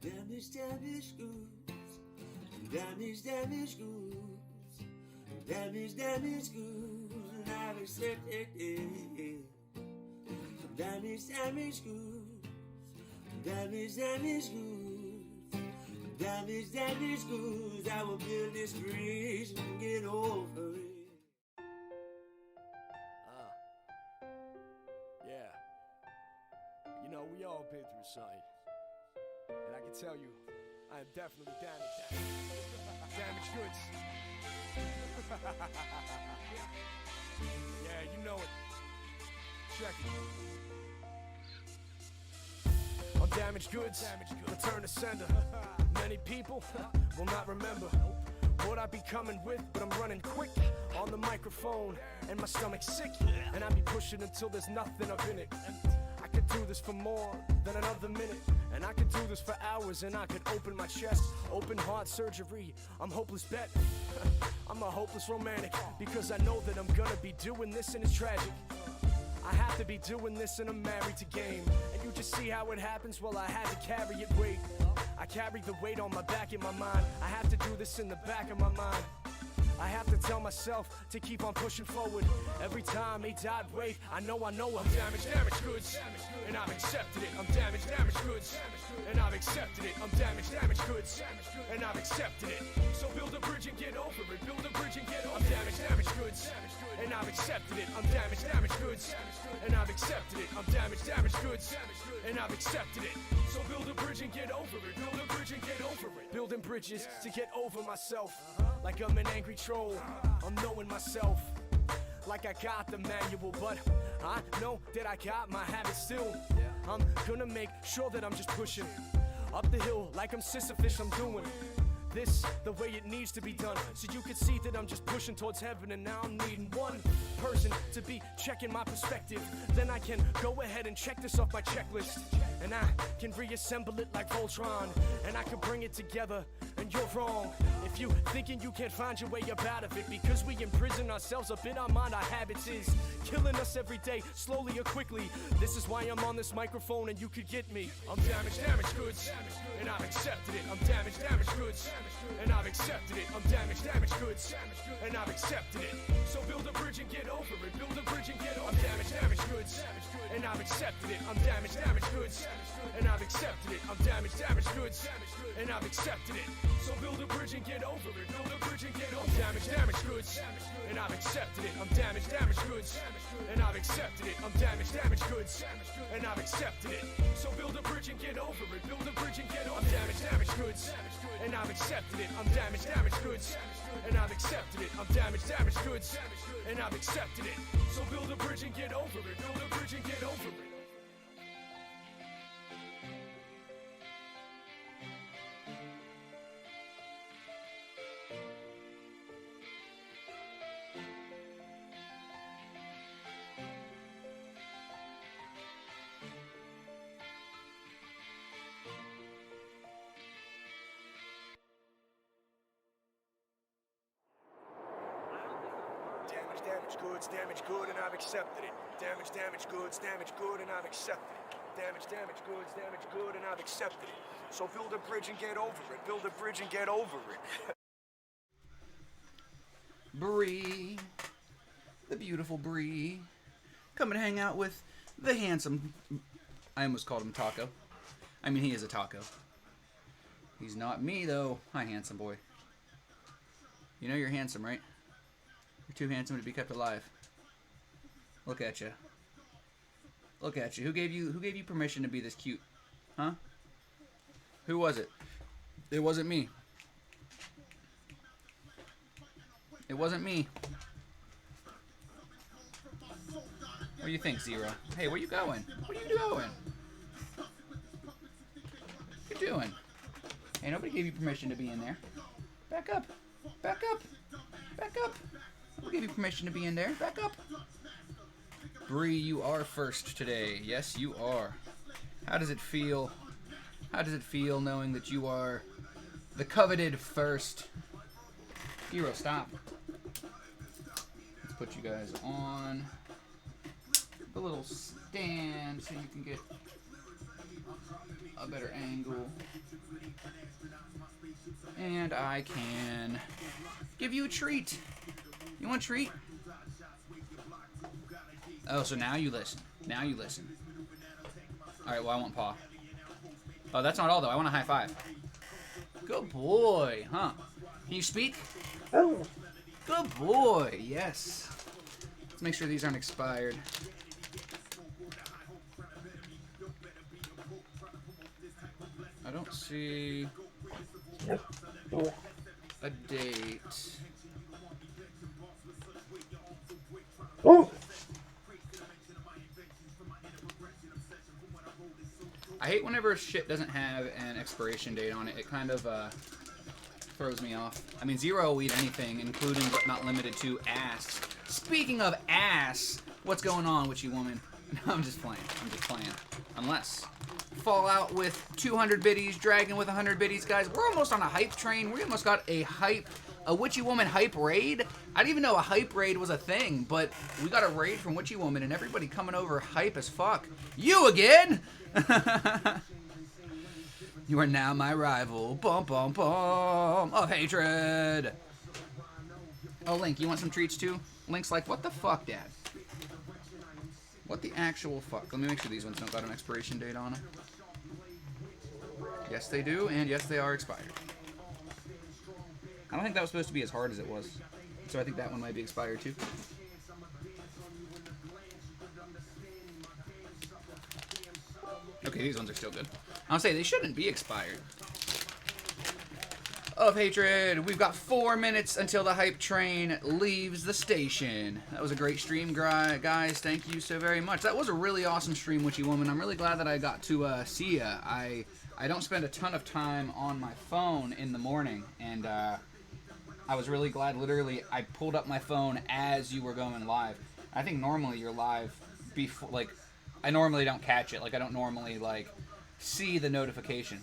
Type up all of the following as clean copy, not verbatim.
Damaged, damaged goods. Damaged, damaged goods. Damaged, damaged goods. And I've accepted it. Damaged, damaged goods. Damaged, damaged goods. Damaged, damaged goods. I will build this bridge and get over it. Yeah. You know, we all been through something. And I can tell you, I am definitely damaged. Damaged goods. Yeah, you know it. Check it. I'm damaged goods. Return to sender. Many people will not remember what I be coming with, but I'm running quick on the microphone, and my stomach's sick, and I be pushing until there's nothing up in it. I could do this for more than another minute, and I could do this for hours, and I could open my chest, open heart surgery. I'm hopeless bet. I'm a hopeless romantic, because I know that I'm gonna be doing this, and it's tragic. I have to be doing this, and I'm married to game. And you just see how it happens. Well, I had to carry it. Wait, I carry the weight on my back in my mind. I have to do this in the back of my mind. I have to tell myself to keep on pushing forward. Every time they died, wait, I know I'm damaged, damaged goods, and I've accepted it. I'm damaged, damaged goods, and I've accepted it. I'm damaged, damaged goods, and I've accepted it. So build a bridge and get over it. Build a bridge and get over it. I'm damaged, damaged goods, and I've accepted it. I'm damaged, damaged goods, and I've accepted it. I'm damaged, damaged goods, and I've accepted it. So build a bridge and get over it. Build a bridge and get over it. Building bridges to get over myself. Like I'm an angry troll, I'm knowing myself. Like I got the manual, but I know that I got my habits still. I'm gonna make sure that I'm just pushing up the hill like I'm Sisyphus. I'm doing this the way it needs to be done, so you can see that I'm just pushing towards heaven. And now I'm needing one person to be checking my perspective. Then I can go ahead and check this off my checklist, and I can reassemble it like Voltron, and I can bring it together. And you're wrong if you thinking you can't find your way up out of it, because we imprison ourselves up in our mind. Our habits is killing us every day, slowly or quickly. This is why I'm on this microphone, and you could get me. I'm damaged, damaged goods, and I've accepted it. I'm damaged, damaged goods, and I've accepted it. I'm damaged, damaged goods, and I've accepted it. So build a bridge and get over it. Build a bridge and get over it. I'm damaged, damaged goods, and I've accepted it. I'm damaged, damaged goods, and I've accepted it. I'm damaged, damaged goods, and I've accepted it. So build a bridge and get over it. Build a bridge and get over it. I'm damaged, damaged goods, and I've accepted it. I'm damaged, damaged goods, and I've accepted it. I'm damaged, damaged goods, and I've accepted it. So build a bridge and get over it. Build a bridge and get over it. I'm damaged, damaged goods, and I've accepted it. I'm damaged, damaged goods, and I've accepted it. I'm damaged, damaged goods, and I've accepted it. So build a bridge and get over it. Build a bridge and get over it. Damaged goods, damaged good, and I've accepted it. Damaged goods, damaged good, and I've accepted it. Damaged goods, damaged good, and I've accepted it. So build a bridge and get over it. Build a bridge and get over it. Bree, the beautiful Bree, come and hang out with the handsome. I almost called him Taco. I mean, he is a taco. He's not me, though. Hi, handsome boy. You know you're handsome, right? You're too handsome to be kept alive. Look at you. Look at you. Who gave you permission to be this cute? Huh? Who was it? It wasn't me. It wasn't me. What do you think, Zero? Hey, where you going? What are you doing? What are you doing? Hey, nobody gave you permission to be in there. Back up. Back up. Back up. We'll give you permission to be in there. Back up. Bree, you are first today. Yes, you are. How does it feel? How does it feel knowing that you are the coveted first? Hero, stop. Let's put you guys on the little stand so you can get a better angle. And I can give you a treat. You want a treat? Oh, so now you listen. Now you listen. Alright, well, I want paw. Oh, that's not all, though. I want a high five. Good boy, huh? Can you speak? Good boy, yes. Let's make sure these aren't expired. I don't see a date. I hate whenever shit doesn't have an expiration date on it. It kind of throws me off. I mean, Zero will eat anything, including but not limited to ass. Speaking of ass, what's going on, witchy woman? No, I'm just playing. I'm just playing. Unless Fallout with 200 biddies, Dragon with 100 biddies, guys. We're almost on a hype train. We almost got a witchy woman hype raid. I didn't even know a hype raid was a thing, but we got a raid from witchy woman, and everybody coming over hype as fuck. You again? You are now my rival. Bum, bum, bum. Of hatred. Oh, Link, you want some treats too? Link's like, what the fuck, Dad? What the actual fuck? Let me make sure these ones don't got an expiration date on them. Yes, they do, and yes, they are expired. I don't think that was supposed to be as hard as it was. So I think that one might be expired too. Okay, these ones are still good. I'll say they shouldn't be expired. Of hatred, we've got 4 minutes until the hype train leaves the station. That was a great stream, guys. Thank you so very much. That was a really awesome stream, witchy woman. I'm really glad that I got to see ya. I don't spend a ton of time on my phone in the morning, and I was really glad. Literally, I pulled up my phone as you were going live. I think normally you're live before, like, I normally don't catch it. Like, I don't normally, like, see the notification.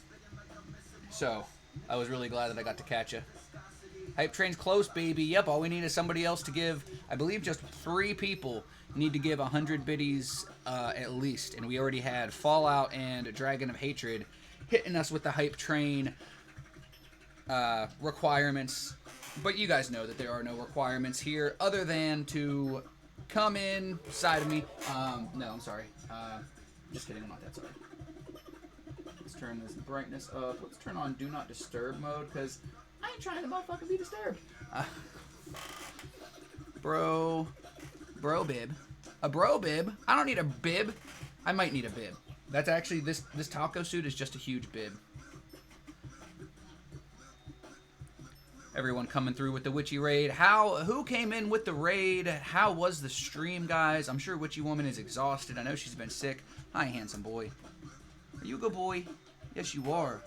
So, I was really glad that I got to catch you. Hype train's close, baby. Yep, all we need is somebody else to give, I believe just 3 people need to give 100 biddies at least. And we already had Fallout and Dragon of Hatred hitting us with the hype train requirements. But you guys know that there are no requirements here other than to come inside of me. No, I'm sorry. Just kidding, I'm not that sorry. Let's turn this brightness up. Let's turn on Do Not Disturb mode, because I ain't trying to motherfucking be disturbed. Bro bib. A bro bib? I don't need a bib. I might need a bib. That's actually, this taco suit is just a huge bib. Everyone coming through with the witchy raid. Who came in with the raid? How was the stream, guys? I'm sure witchy woman is exhausted. I know she's been sick. Hi, handsome boy. Are you a good boy? Yes, you are.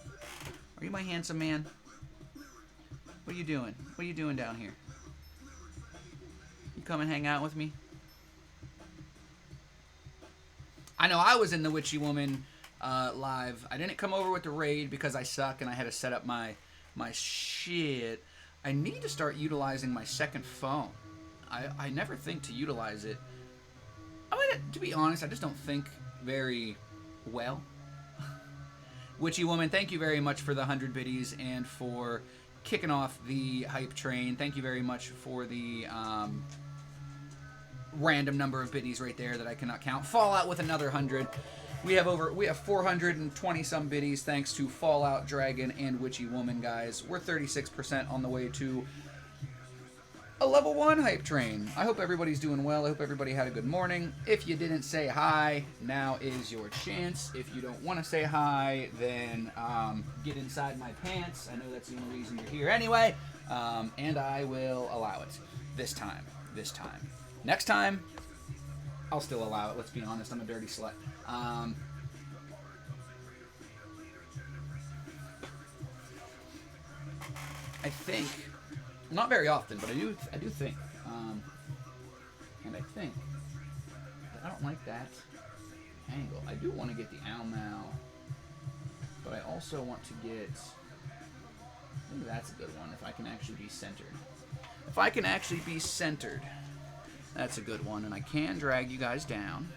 Are you my handsome man? What are you doing? What are you doing down here? You come and hang out with me? I know I was in the witchy woman live. I didn't come over with the raid because I suck and I had to set up my shit. I need to start utilizing my second phone. I never think to utilize it. I mean, to be honest, I just don't think very well. Witchy woman, thank you very much for the 100 biddies and for kicking off the hype train. Thank you very much for the random number of biddies right there that I cannot count. Fallout with another 100. We have 420 some biddies thanks to Fallout, Dragon, and Witchy Woman, guys. We're 36% on the way to a level 1 hype train. I hope everybody's doing well. I hope everybody had a good morning. If you didn't say hi, now is your chance. If you don't want to say hi, then get inside my pants. I know that's the only reason you're here anyway. And I will allow it. This time. Next time, I'll still allow it. Let's be honest, I'm a dirty slut. I think, not very often, but I do think, and I think that I don't like that angle. I do want to get the Ao Mao, but I also want to get, I think that's a good one, if I can actually be centered. If I can actually be centered, that's a good one, and I can drag you guys down.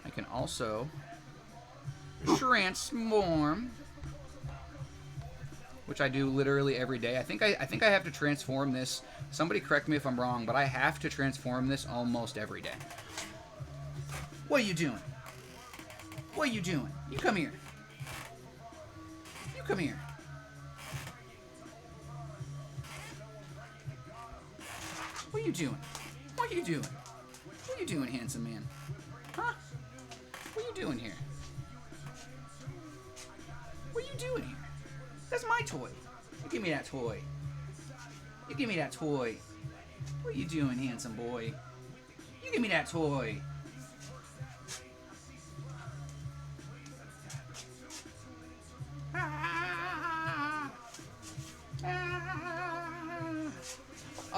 I can also transform, which I do literally every day. I think I have to transform this. Somebody correct me if I'm wrong, but I have to transform this almost every day. What are you doing? What are you doing? You come here. You come here. What are you doing? What are you doing? What are you doing, handsome man? Huh? What are you doing here? What are you doing here? That's my toy. You give me that toy. You give me that toy. What are you doing, handsome boy? You give me that toy.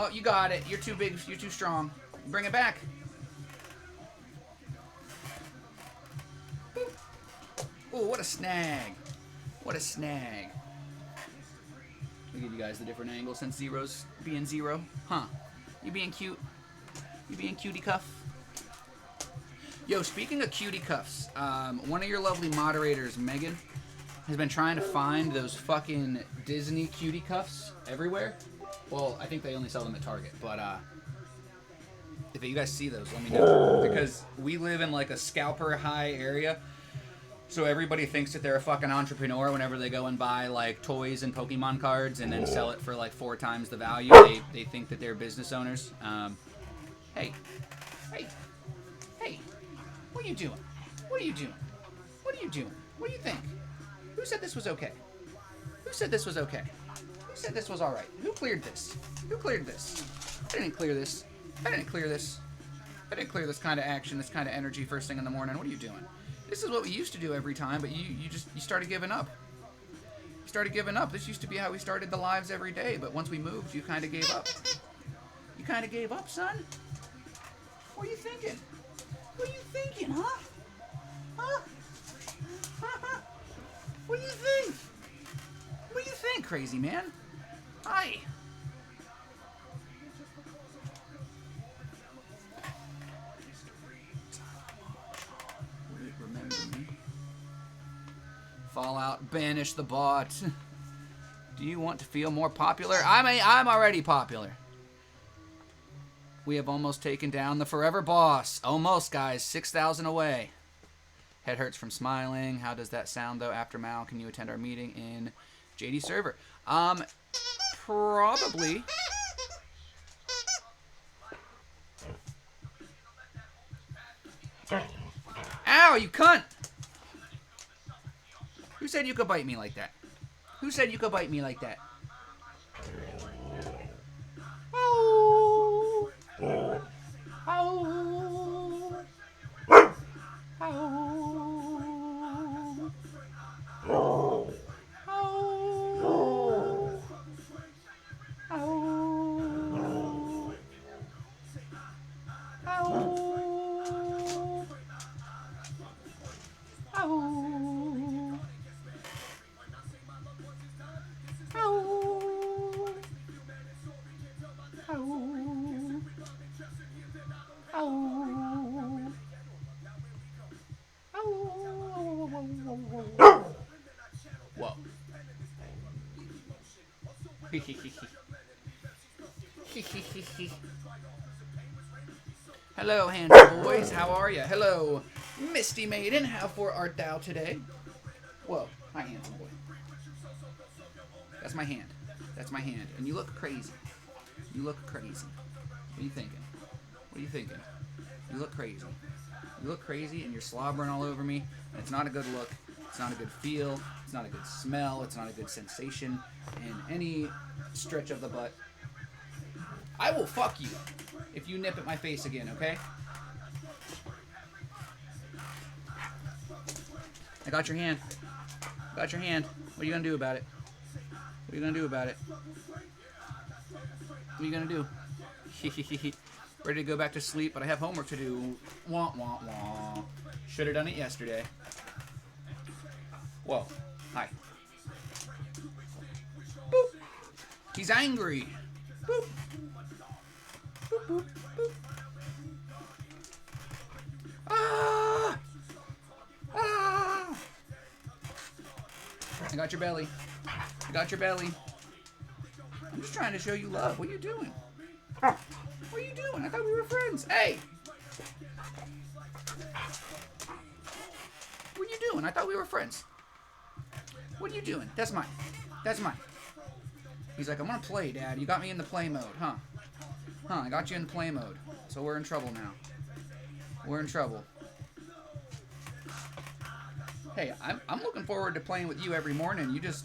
Oh, you got it. You're too big. You're too strong. Bring it back. Oh, what a snag. What a snag. I'll give you guys the different angle since Zero's being Zero. Huh. You being cute? You being cutie cuff? Yo, speaking of cutie cuffs, one of your lovely moderators, Megan, has been trying to find those fucking Disney cutie cuffs everywhere. Well, I think they only sell them at Target, but if you guys see those, let me know. Because we live in like a scalper high area, so everybody thinks that they're a fucking entrepreneur whenever they go and buy like toys and Pokemon cards and then sell it for like 4 times the value. They think that they're business owners. Hey, what are you doing? What are you doing? What are you doing? What do you think? Who said this was okay? Who said this was okay? Who said this was alright? Who cleared this? Who cleared this? I didn't clear this. I didn't clear this. I didn't clear this kind of action, this kind of energy first thing in the morning. What are you doing? This is what we used to do every time, but you started giving up. You started giving up. This used to be how we started the lives every day, but once we moved, you kind of gave up. You kind of gave up, son? What are you thinking? What are you thinking, huh? Huh? What do you think? What do you think, crazy man? Hi. Remember me? Fallout, banish the bot. Do you want to feel more popular? I'm already popular. We have almost taken down the forever boss. Almost, guys. 6,000 away. Head hurts from smiling. How does that sound, though? After Mal, can you attend our meeting in JD server? Probably. Ow, you cunt! Who said you could bite me like that? Who said you could bite me like that? Oh! Oh! Oh! Oh! Whoa. Hello, handsome boys. How are you? Hello, Misty Maiden. How far art thou today? Whoa. Hi, handsome boy. That's my hand. That's my hand. And you look crazy. You look crazy. What are you thinking? What are you thinking? You look crazy. You look crazy and you're slobbering all over me. And it's not a good look. It's not a good feel. It's not a good smell. It's not a good sensation in any stretch of the butt. I will fuck you if you nip at my face again, okay? I got your hand. Got your hand. What are you gonna do about it? What are you gonna do about it? What are you gonna do? Ready to go back to sleep, but I have homework to do. Wah, wah, wah. Should have done it yesterday. Whoa. Hi. Boop. He's angry. Boop. Boop, boop, boop. Ah! Ah! got your belly. I got your belly. I'm just trying to show you love. What are you doing? What are you doing? I thought we were friends. Hey! What are you doing? I thought we were friends. What are you doing? That's mine. That's mine. He's like, I'm gonna play, Dad. You got me in the play mode, huh? Huh, I got you in play mode. So we're in trouble now. We're in trouble. Hey, I'm looking forward to playing with you every morning. You just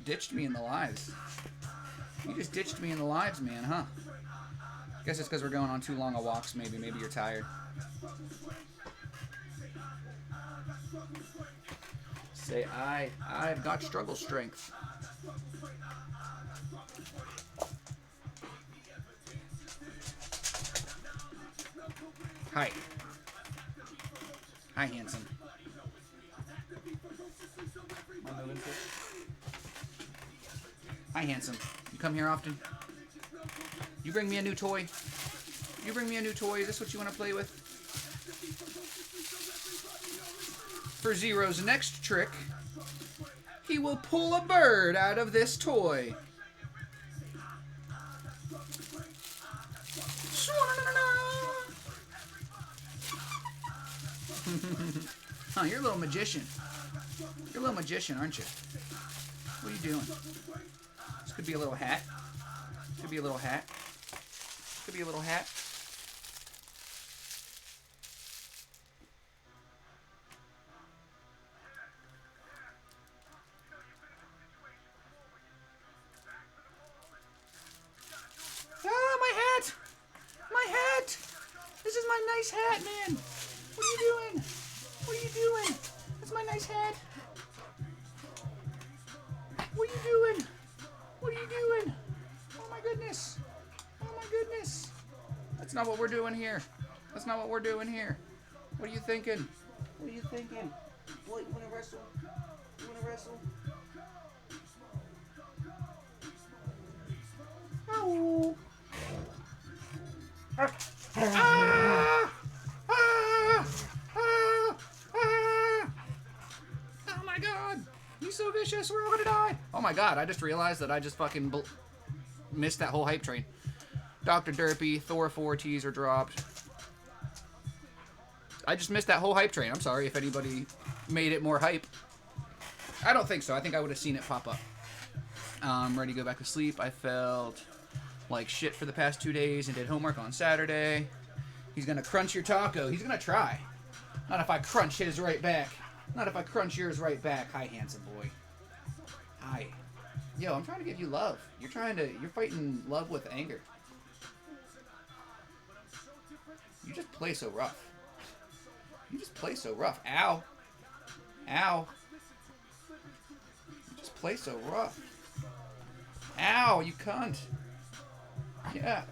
ditched me in the lives. You just ditched me in the lives, man, huh? Guess it's because we're going on too long of walks, maybe. Maybe you're tired. Say, I've got struggle strength. Hi. Hi, handsome. Am I moving too? Hi, handsome. You come here often? You bring me a new toy? You bring me a new toy? Is this what you want to play with? For Zero's next trick, he will pull a bird out of this toy. Huh, you're a little magician. You're a little magician, aren't you? What are you doing? This could be a little hat. Could be a little hat. Could be a little hat. Ah, my hat! My hat! This is my nice hat, man! What are you doing? What are you doing? That's my nice hat. What are you doing? What are you doing? Oh my goodness. Oh my goodness. That's not what we're doing here. That's not what we're doing here. What are you thinking? What are you thinking? What, you wanna wrestle? You wanna wrestle? Oh. Ah! Ah! Ah! Ah! Oh my god! He's so vicious, we're all gonna die! Oh my god, I just realized that I just fucking missed that whole hype train. Dr. Derpy, Thor 4 teaser dropped. I just missed that whole hype train. I'm sorry if anybody made it more hype. I don't think so. I think I would have seen it pop up. I'm ready to go back to sleep. I felt like shit for the past 2 days and did homework on Saturday. He's gonna crunch your taco. He's gonna try. Not if I crunch his right back. Not if I crunch yours right back. Hi, handsome boy. Hi. Yo, I'm trying to give you love. You're fighting love with anger. You just play so rough. You just play so rough. Ow. Ow. You just play so rough. Ow, you cunt. Yeah.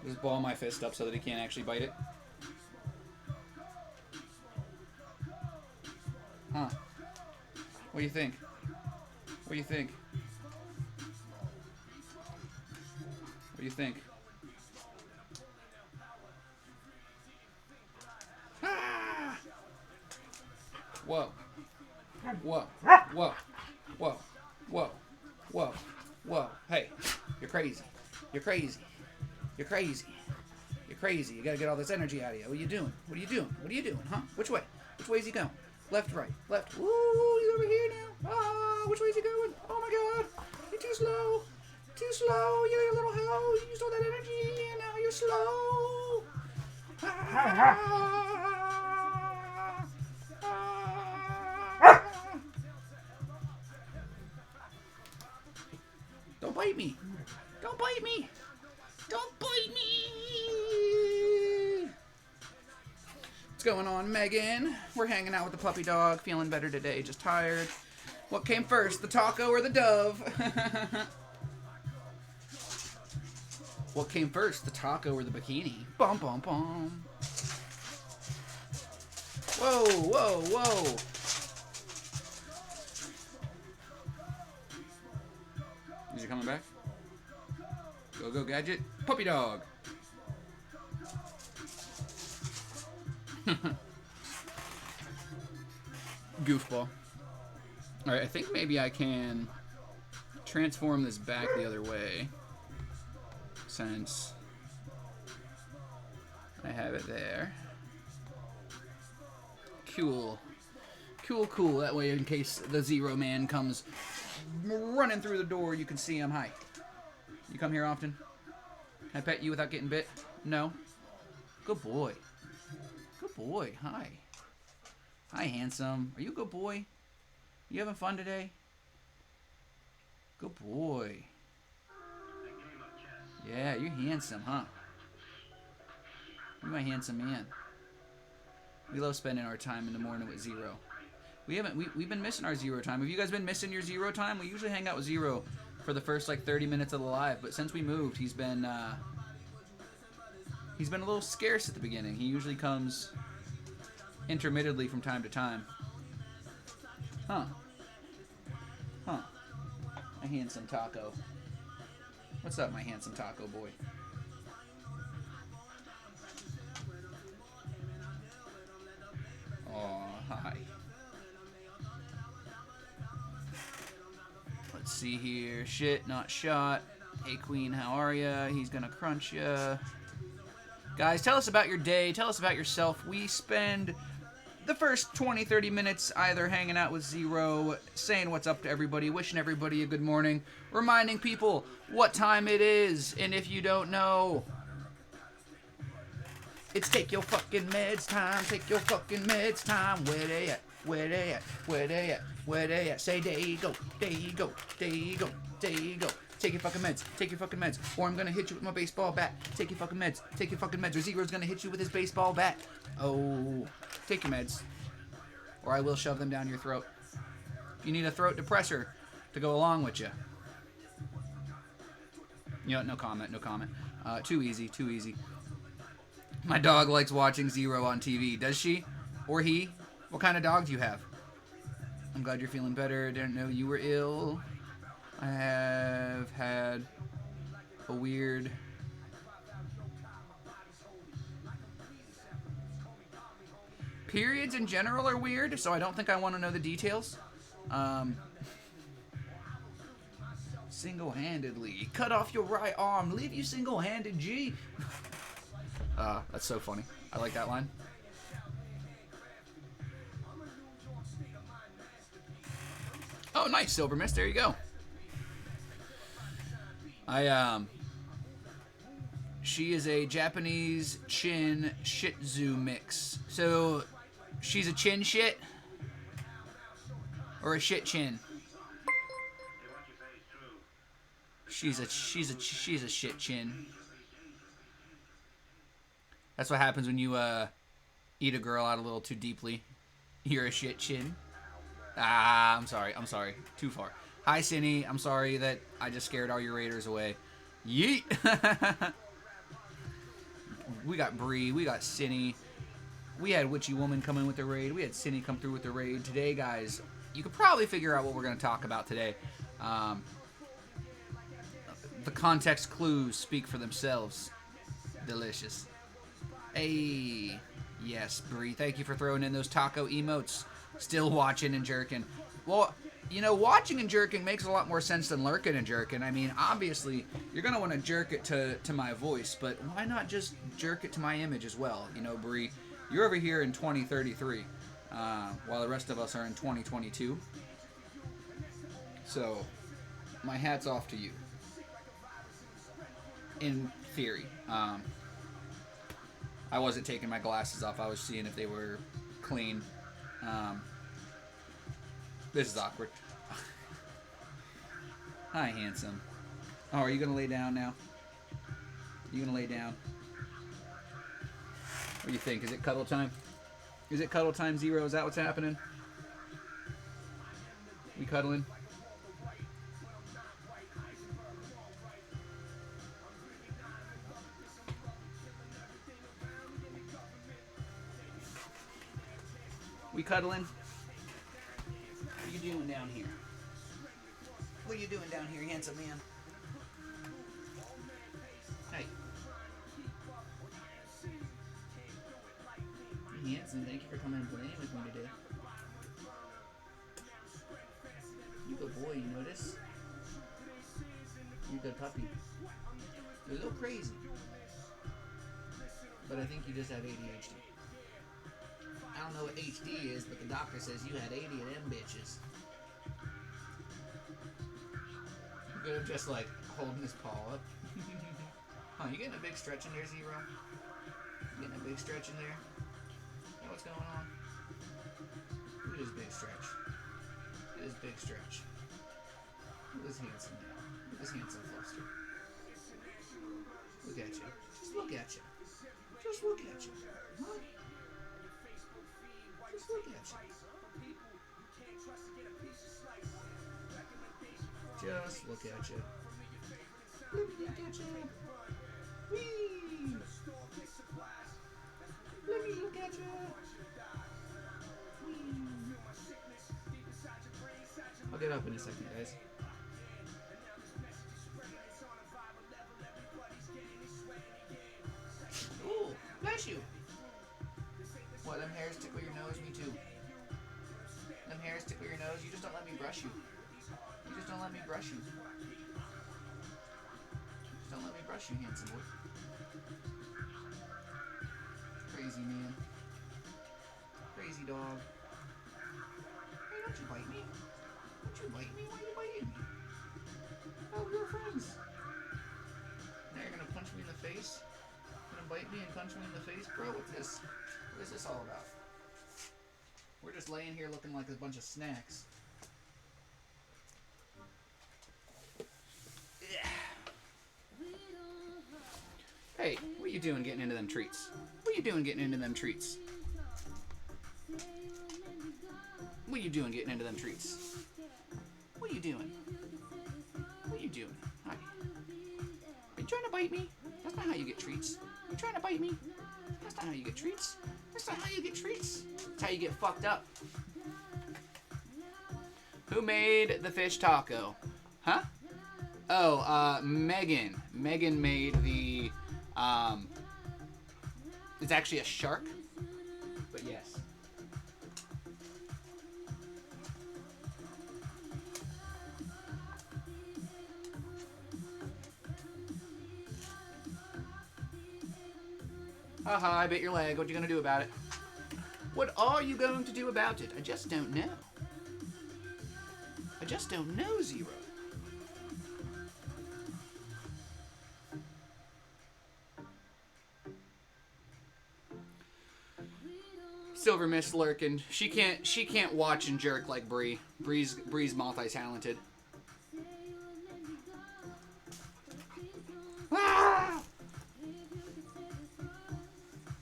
Just ball my fist up so that he can't actually bite it. Huh. What do you think? What do you think? What do you think? Ah! Whoa. Whoa. Whoa. Whoa. Whoa. Whoa. Whoa. Hey, you're crazy. You're crazy. You're crazy. You're crazy. You gotta get all this energy out of you. What are you doing? What are you doing? What are you doing? Huh? Which way? Which way is he going? Left, right. Left. Ooh, he's over here now. Ah, which way is he going? Oh my god. You're too slow. Too slow. You're a little hoe. You used all that energy and now you're slow. Ah, ah, ah. Don't bite me. Don't bite me. Don't bite me. What's going on, Megan? We're hanging out with the puppy dog, feeling better today, just tired. What came first, the taco or the dove? What came first, the taco or the bikini? Bum, bum, bum. Whoa, whoa, whoa. Is he coming back? Go, go, Gadget. Puppy dog. Goofball. Alright, I think maybe I can transform this back the other way. Since I have it there. Cool. Cool, cool. That way, in case the Zero Man comes running through the door, you can see him. Hi. You come here often? Can I pet you without getting bit? No? Good boy. Good boy. Hi. Hi, handsome. Are you a good boy? You having fun today? Good boy. Yeah, you're handsome, huh? You're my handsome man. We love spending our time in the morning with Zero. We've been missing our Zero time. Have you guys been missing your Zero time? We usually hang out with Zero for the first like 30 minutes of the live, but since we moved, he's been a little scarce at the beginning. He usually comes intermittently from time to time. Huh. Huh. A handsome taco. What's up, my handsome taco boy? Aw, hi. Let's see here. Shit, not shot. Hey, Queen, how are ya? He's gonna crunch ya. Guys, tell us about your day. Tell us about yourself. We spend the first 20, 30 minutes either hanging out with Zero, saying what's up to everybody, wishing everybody a good morning, reminding people what time it is, and if you don't know, it's take your fucking meds time, take your fucking meds time. Where they at? Where they at? Where they at? Where they at? Say there you go, there you go, there you go, there you go. Take your fucking meds, take your fucking meds, or I'm gonna hit you with my baseball bat. Take your fucking meds, take your fucking meds, or Zero's gonna hit you with his baseball bat. Oh, take your meds, or I will shove them down your throat. If you need a throat depressor to go along with you. You know, no comment, no comment. Too easy, too easy. My dog likes watching Zero on TV. Does she? Or he? What kind of dog do you have? I'm glad you're feeling better. Didn't know you were ill. I have had a weird... Periods in general are weird, so I don't think I want to know the details. Single-handedly. Cut off your right arm. Leave you single-handed, G. That's so funny. I like that line. Oh, nice, Silver Mist. There you go. She is a Japanese Chin Shih Tzu mix. So, she's a chin shit? Or a shit chin? She's a shit chin. That's what happens when you eat a girl out a little too deeply. You're a shit chin. Ah, I'm sorry. Too far. Hi, Cinny. I'm sorry that I just scared all your raiders away. Yeet! We got Bree. We got Cinny. We had Witchy Woman come in with the raid. We had Cinny come through with the raid. Today, guys, you could probably figure out what we're going to talk about today. The context clues speak for themselves. Delicious. Hey. Yes, Bree. Thank you for throwing in those taco emotes. Still watching and jerking. Well, you know, watching and jerking makes a lot more sense than lurking and jerking. I mean, obviously, you're going to want to jerk it to my voice, but why not just jerk it to my image as well? You know, Bree, you're over here in 2033, while the rest of us are in 2022. So, my hat's off to you. In theory. I wasn't taking my glasses off. I was seeing if they were clean. This is awkward. Hi, handsome. Oh, are you going to lay down now? You going to lay down? What do you think? Is it cuddle time? Is it cuddle time, Zero? Is that what's happening? We cuddling? We cuddling? What are you doing down here? What are you doing down here, handsome man? Hanson, thank you for coming and playing with me today. You good boy, you notice? You good puppy. You're a little crazy. But I think you just have ADHD. I don't know what HD is, but the doctor says you had 80 of them bitches. You could have just like holding his paw up. Huh, you getting a big stretch in there, Zero? You getting a big stretch in there? You know what's going on? Look at his big stretch. Look at his big stretch. Look at his handsome now. Look at his handsome fluster. Look at you. Just look at you. Just look at you. Huh? Just look at you. Just look at you. Look at you. Whee! Let me look at you. Whee! I'll get up in a second, guys. Ooh, bless you. What, them hairs tickle your nose? Me too. Them hairs tickle your nose? You just don't let me brush you. You just don't let me brush you. Just don't let me brush you, handsome boy. Crazy man. Crazy dog. Hey, don't you bite me. Don't you bite me? Why are you biting me? Oh, we're friends. Now you're gonna punch me in the face? Gonna bite me and punch me in the face? Bro, what's this? What is this all about? We're just laying here looking like a bunch of snacks. Yeah. Hey, what you doing getting into them treats? What you doing getting into them treats? What you doing getting into them treats? What you doing? What you doing? Hi. Are you trying to bite me? That's not how you get treats. You trying to bite me? That's not how you get treats. That's not how you get treats. That's how you get fucked up. Who made the fish taco? Huh? Oh, Megan. Megan made the, it's actually a shark, but yes. Haha, I bit your leg. What you gonna do about it? What are you going to do about it? I just don't know. I just don't know, Zero. Silver Mist lurking. She can't watch and jerk like Bree. Bree's multi-talented. Ah!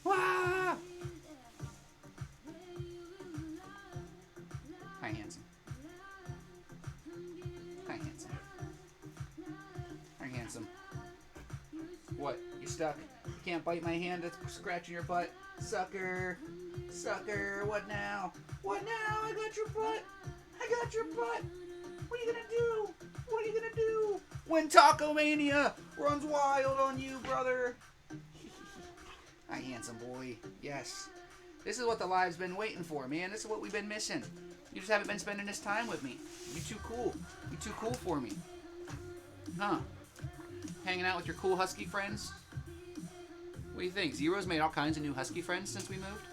Ah! Hi, handsome. Hi, handsome. Hi, handsome. What? You stuck? You can't bite my hand that's scratching your butt? Sucker. Sucker. What now? What now? I got your butt. I got your butt. What are you gonna do? What are you gonna do? When Taco Mania runs wild on you, brother. Hi, handsome boy. Yes. This is what the live's been waiting for, man. This is what we've been missing. You just haven't been spending this time with me. You too cool. You too cool for me. Huh? Hanging out with your cool husky friends? What do you think? Zero's made all kinds of new husky friends since we moved?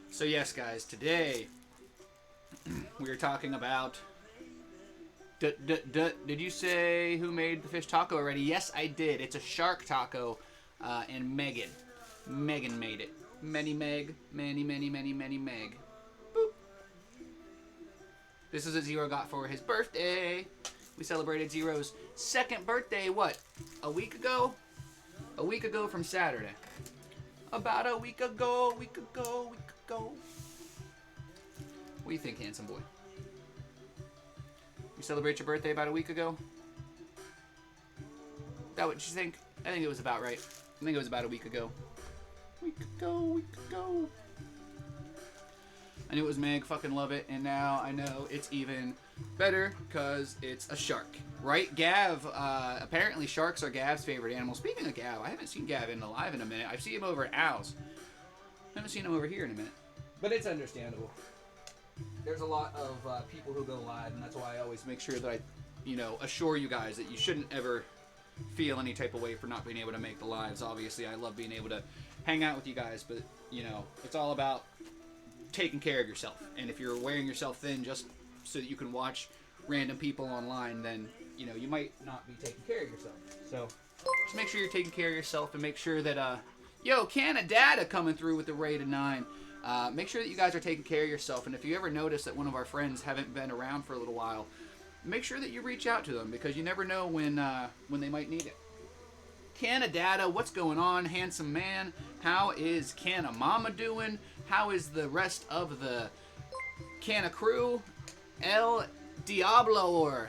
So yes, guys, today we are talking about... Did you say who made the fish taco already? Yes, I did. It's a shark taco, and Megan. Megan made it. Many Meg. Many Meg. Boop. This is what Zero got for his birthday. We celebrated Zero's second birthday, what, a week ago? A week ago from Saturday. About a week ago. What do you think, handsome boy? You celebrate your birthday about a week ago? Is that what you think? I think it was about right. I think it was about a week ago. Week ago. I knew it was Meg, fucking love it, and now I know it's even better because it's a shark. Right, Gav? Apparently sharks are Gav's favorite animal. Speaking of Gav, I haven't seen Gav alive in a minute. I've seen him over at Al's. I haven't seen him over here in a minute. But it's understandable. There's a lot of people who go live, and that's why I always make sure that I, assure you guys that you shouldn't ever feel any type of way for not being able to make the lives. Obviously, I love being able to hang out with you guys, but, it's all about taking care of yourself. And if you're wearing yourself thin just so that you can watch random people online, then, you might not be taking care of yourself. So, just make sure you're taking care of yourself and make sure that, Canadata coming through with the rated 9. Make sure that you guys are taking care of yourself, and if you ever notice that one of our friends haven't been around for a little while, make sure that you reach out to them, because you never know when they might need it. Canadata, what's going on, handsome man? How is Canna Mama doing? How is the rest of the Canna crew? El Diablo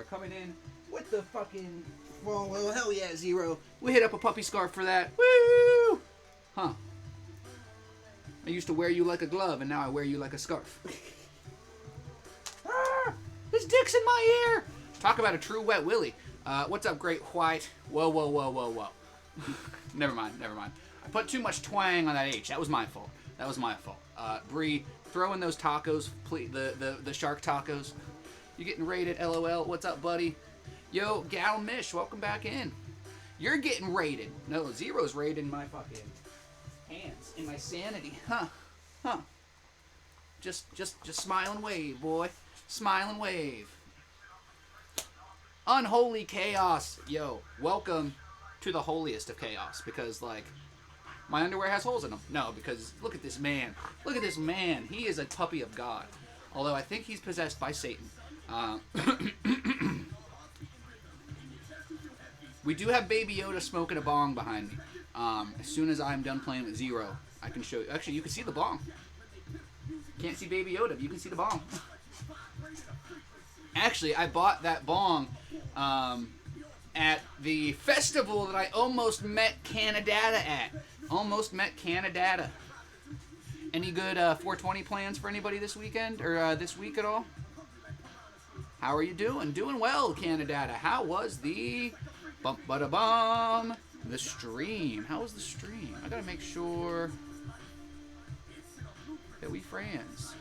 coming in with the fucking follow. Hell yeah, Zero. We hit up a puppy scarf for that. Woo! Huh. I used to wear you like a glove, and now I wear you like a scarf. His dick's in my ear! Talk about a true wet willy. What's up, Great White? Whoa. Never mind. I put too much twang on that H. That was my fault. Bree, throw in those tacos, please, the shark tacos. You getting raided, LOL. What's up, buddy? Yo, Gal Mish, welcome back in. You're getting raided. No, Zero's raiding my fucking hands in my sanity. Huh. Just smile and wave, boy. Smile and wave. Unholy chaos. Yo, welcome to the holiest of chaos, because, my underwear has holes in them. No, because look at this man. He is a puppy of God. Although I think he's possessed by Satan. We do have Baby Yoda smoking a bong behind me. As soon as I'm done playing with Zero, I can show you. Actually, you can see the bong. Can't see Baby Yoda, but you can see the bong. Actually, I bought that bong at the festival that I almost met Canadata at. Any good 420 plans for anybody this weekend or this week at all? How are you doing? Doing well, Canadata. How was the the stream? How was the stream? I gotta make sure that we friends,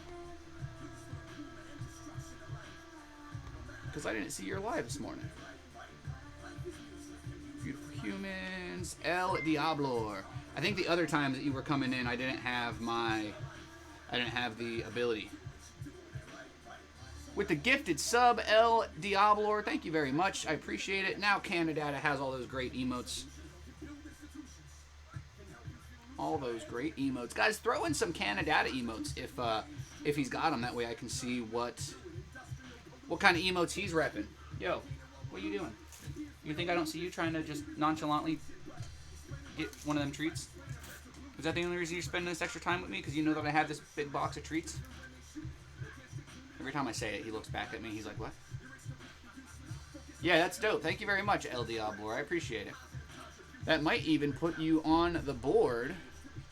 because I didn't see your live this morning. Beautiful humans. El Diablo. I think the other times that you were coming in, I didn't have the ability. With the gifted sub, El Diablo, thank you very much. I appreciate it. Now Canadata has all those great emotes. Guys, throw in some Canadata emotes if he's got them. That way I can see what kind of emotes he's repping. Yo, what are you doing? You think I don't see you trying to just nonchalantly get one of them treats? Is that the only reason you're spending this extra time with me? Because you know that I have this big box of treats? Every time I say it, he looks back at me. He's like, what? Yeah, that's dope. Thank you very much, El Diablo. I appreciate it. That might even put you on the board.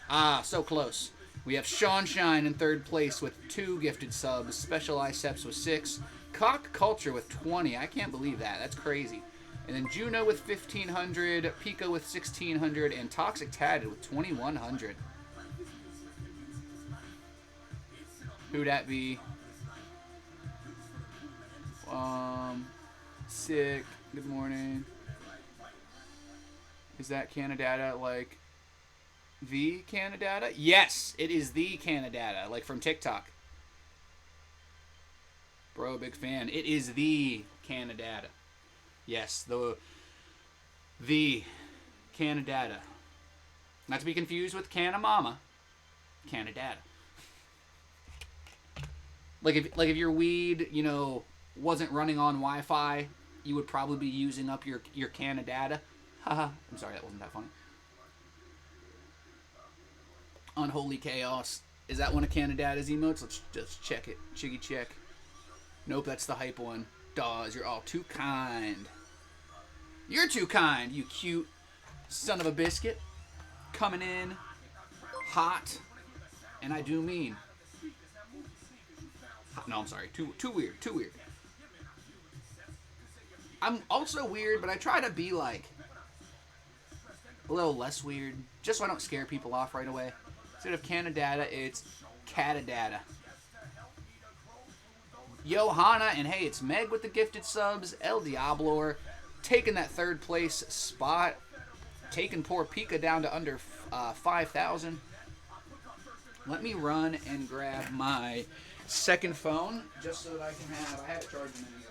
Ah, so close. We have Sean Shine in third place with 2 gifted subs. Special Iceps with 6. Cock Culture with 20. I can't believe that. That's crazy. And then Juno with 1,500. Pico with 1,600. And Toxic Tatted with 2,100. Who'd that be? Sick. Good morning. Is that Canadata like the Canadata? Yes, it is the Canadata, like from TikTok. Bro, big fan. It is the Canadata. Yes, the Canadata. Not to be confused with Canna Mama. Canadata. Like if your weed, you know, wasn't running on Wi-Fi, you would probably be using up your can of data. Haha. I'm sorry, that wasn't that funny. Unholy Chaos. Is that one of Canadada's emotes? Let's just check it. Chiggy check. Nope, that's the hype one. Dawes, you're all too kind. You're too kind, you cute son of a biscuit. Coming in hot, and I do mean. No, I'm sorry. Too weird. Too weird. I'm also weird, but I try to be like a little less weird, just so I don't scare people off right away. Instead of Canadada, it's Catadada. Johanna, and hey, it's Meg with the gifted subs. El Diablor taking that third place spot, taking poor Pika down to under 5,000. Let me run and grab my second phone just so that I can have. I had it charged a minute ago.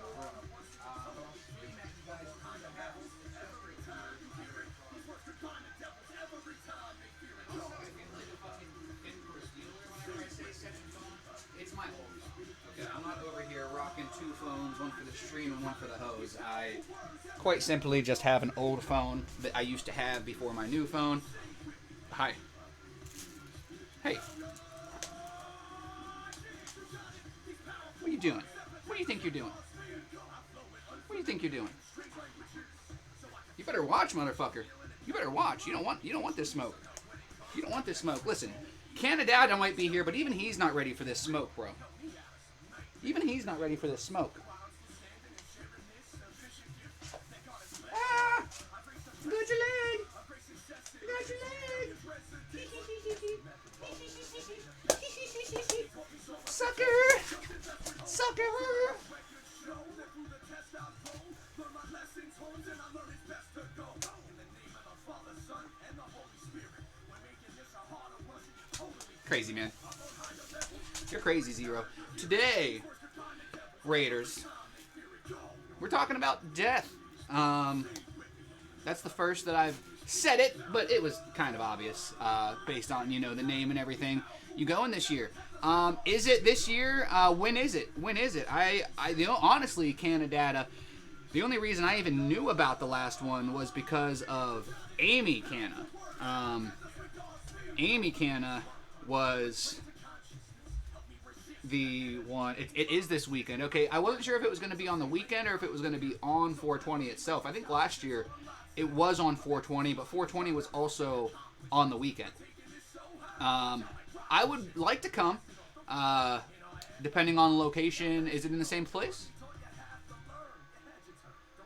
It's my old phone. Okay, I'm not over here rocking two phones, one for the stream and one for the hose. I quite simply just have an old phone that I used to have before my new phone. Hi. Hey. What are you doing? What do you think you're doing? What do you think you're doing? You better watch, motherfucker. You better watch. You don't want this smoke. You don't want this smoke. Listen, Canadada might be here, but even he's not ready for this smoke, bro. Even he's not ready for this smoke. Ah! Got your leg! Got your leg! Sucker! Sucker! Crazy, man. You're crazy, Zero. Today, Raiders, we're talking about death. That's the first that I've said it, but it was kind of obvious based on, you know, the name and everything. You going this year? Is it this year? When is it? When is it? Honestly, Canadada, the only reason I even knew about the last one was because of Amy Canna. Amy Canna was the one. It is this weekend. Okay, I wasn't sure if it was going to be on the weekend or if it was going to be on 420 itself. I think last year it was on 420, but 420 was also on the weekend. I would like to come, depending on location. Is it in the same place?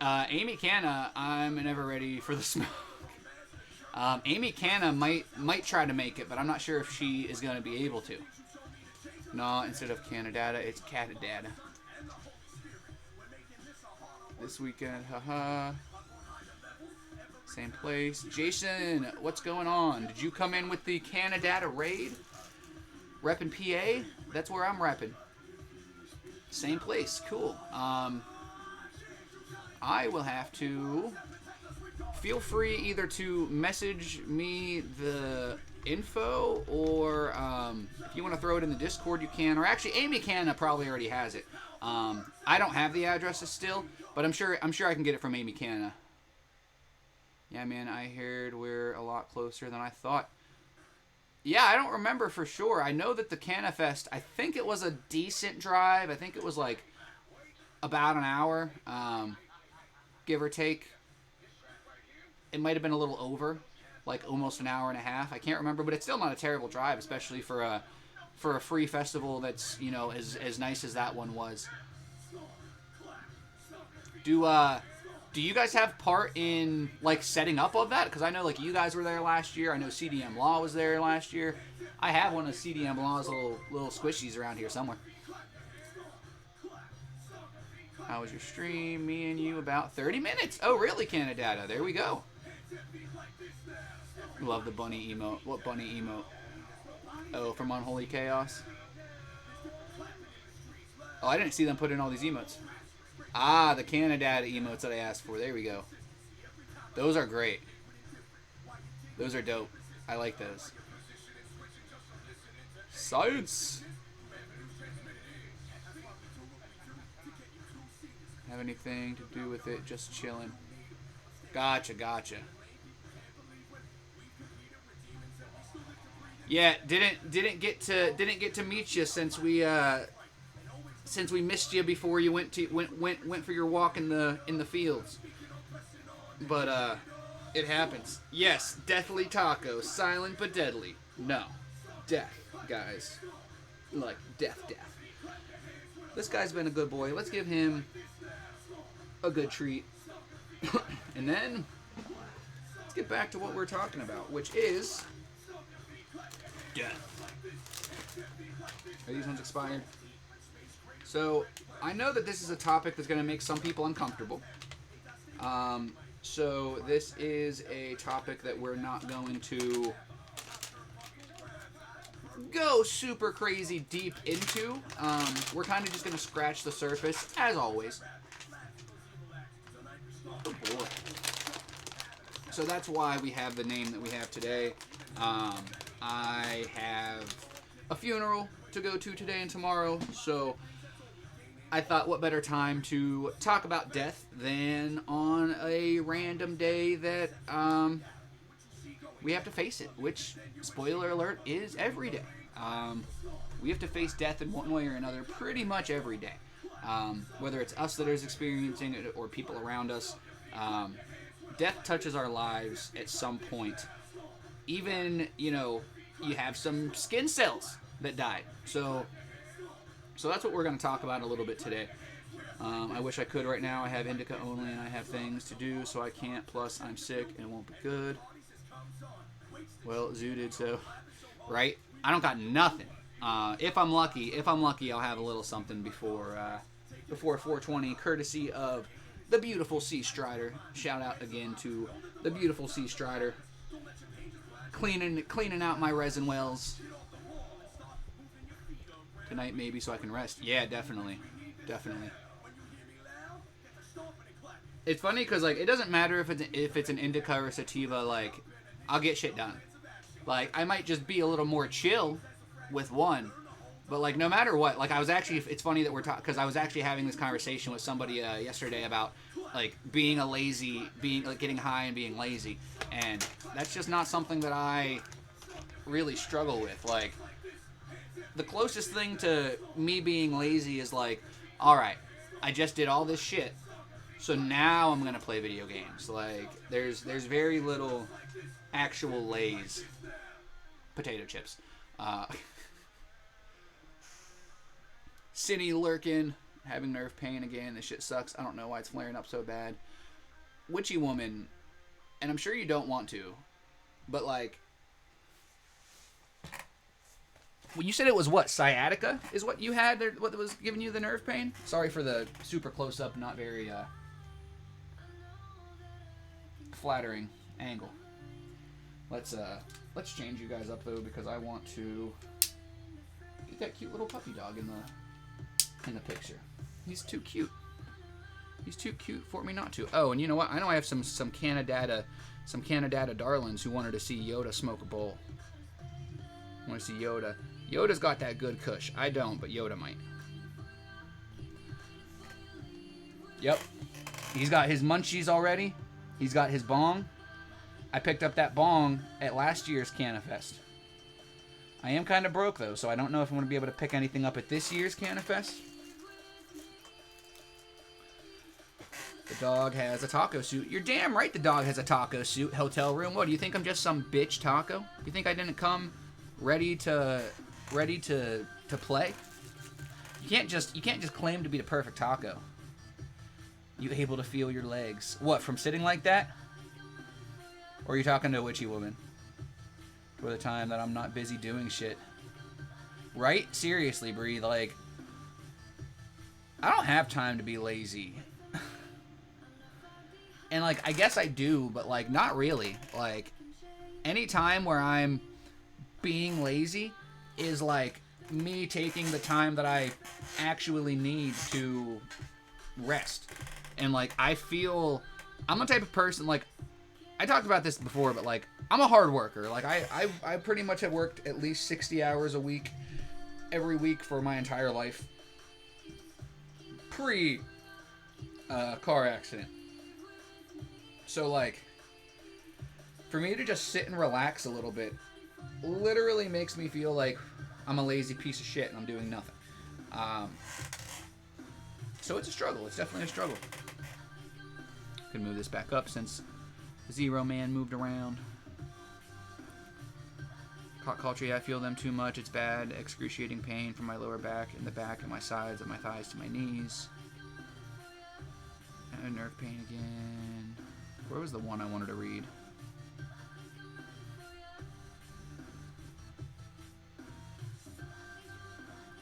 Amy Canna, I'm never ready for the smoke. Amy Canna might try to make it, but I'm not sure if she is going to be able to. No, instead of Canadada, it's Catadada. This weekend, haha. Same place. Jason, what's going on? Did you come in with the Canadada raid? Reppin' PA? That's where I'm reppin'. Same place. Cool. I will have to... Feel free either to message me the info or if you want to throw it in the Discord, you can. Or actually, Amy Canna probably already has it. I don't have the addresses still, but I'm sure I can get it from Amy Canna. Yeah, man, I heard we're a lot closer than I thought. Yeah, I don't remember for sure. I know that the Canna Fest, I think it was a decent drive. I think it was like about an hour, give or take. It might have been a little over, like almost an hour and a half. I can't remember, but it's still not a terrible drive, especially for a free festival that's, you know, as nice as that one was. Do you guys have part in like setting up of that? Because I know like you guys were there last year. I know CDM Law was there last year. I have one of CDM Law's little squishies around here somewhere. How was your stream? Me and you about 30 minutes. Oh, really, Canadada? There we go. Love the bunny emote. What bunny emote? Oh, from Unholy Chaos? Oh, I didn't see them put in all these emotes. Ah, the Canadada emotes that I asked for. There we go. Those are great. Those are dope. I like those. Science! anything to do with it. Just chilling. Gotcha. Yeah, didn't get to meet you since we missed you before you went for your walk in the fields. But it happens. Yes, Deathly Taco, silent but deadly. No, death, guys, like death. This guy's been a good boy. Let's give him a good treat, and then let's get back to what we're talking about, which is death. Are these ones expired? So, I know that this is a topic that's going to make some people uncomfortable. So, this is a topic that we're not going to go super crazy deep into. We're kind of just going to scratch the surface, as always. Oh boy. So, that's why we have the name that we have today. I have a funeral to go to today and tomorrow, so I thought what better time to talk about death than on a random day that we have to face it, which, spoiler alert, is every day. We have to face death in one way or another pretty much every day. Whether it's us that is experiencing it or people around us, death touches our lives at some point. Even, you have some skin cells that died. So that's what we're going to talk about a little bit today. I wish I could right now. I have indica only and I have things to do, so I can't. Plus, I'm sick and it won't be good. Well, Zoo did so. Right? I don't got nothing. If I'm lucky, I'll have a little something before 420, courtesy of the beautiful Sea Strider. Shout out again to the beautiful Sea Strider. Cleaning out my resin wells tonight, maybe, so I can rest. Yeah, definitely. It's funny because it doesn't matter if it's an indica or a sativa. I'll get shit done. I might just be a little more chill with one, but no matter what, it's funny that we're talking, because I was actually having this conversation with somebody yesterday about being getting high and being lazy, and that's just not something that I really struggle with. The closest thing to me being lazy is alright, I just did all this shit, so now I'm gonna play video games. There's very little actual Lay's potato chips. Cinny lurking, having nerve pain again. This shit sucks. I don't know why it's flaring up so bad. Witchy woman, and I'm sure you don't want to, but when you said it was what, sciatica is what you had there, what was giving you the nerve pain? Sorry for the super close up, not very flattering angle. Let's change you guys up though, because I want to get that cute little puppy dog in the picture. He's too cute. He's too cute for me not to. Oh, and you know what? I know I have some Canadata darlings who wanted to see Yoda smoke a bowl. I want to see Yoda. Yoda's got that good kush. I don't, but Yoda might. Yep. He's got his munchies already. He's got his bong. I picked up that bong at last year's Canifest. I am kind of broke, though, so I don't know if I'm going to be able to pick anything up at this year's Canifest. The dog has a taco suit. You're damn right the dog has a taco suit. Hotel room. What, do you think I'm just some bitch taco? You think I didn't come ready to play? You can't just claim to be the perfect taco. You able to feel your legs. What, from sitting like that? Or are you talking to a witchy woman? For the time that I'm not busy doing shit. Right? Seriously, Bree, I don't have time to be lazy. And, I guess I do, but, not really. Any time where I'm being lazy is, me taking the time that I actually need to rest. And, I feel... I'm the type of person, I talked about this before, but, I'm a hard worker. I pretty much have worked at least 60 hours a week, every week for my entire life. car accident. So, like, for me to just sit and relax a little bit literally makes me feel like I'm a lazy piece of shit and I'm doing nothing. So it's a struggle. It's definitely a struggle. Can move this back up since Zero Man moved around. Hot culture, I feel them too much. It's bad. Excruciating pain from my lower back and the back and my sides and my thighs to my knees. And nerve pain again. Where was the one I wanted to read?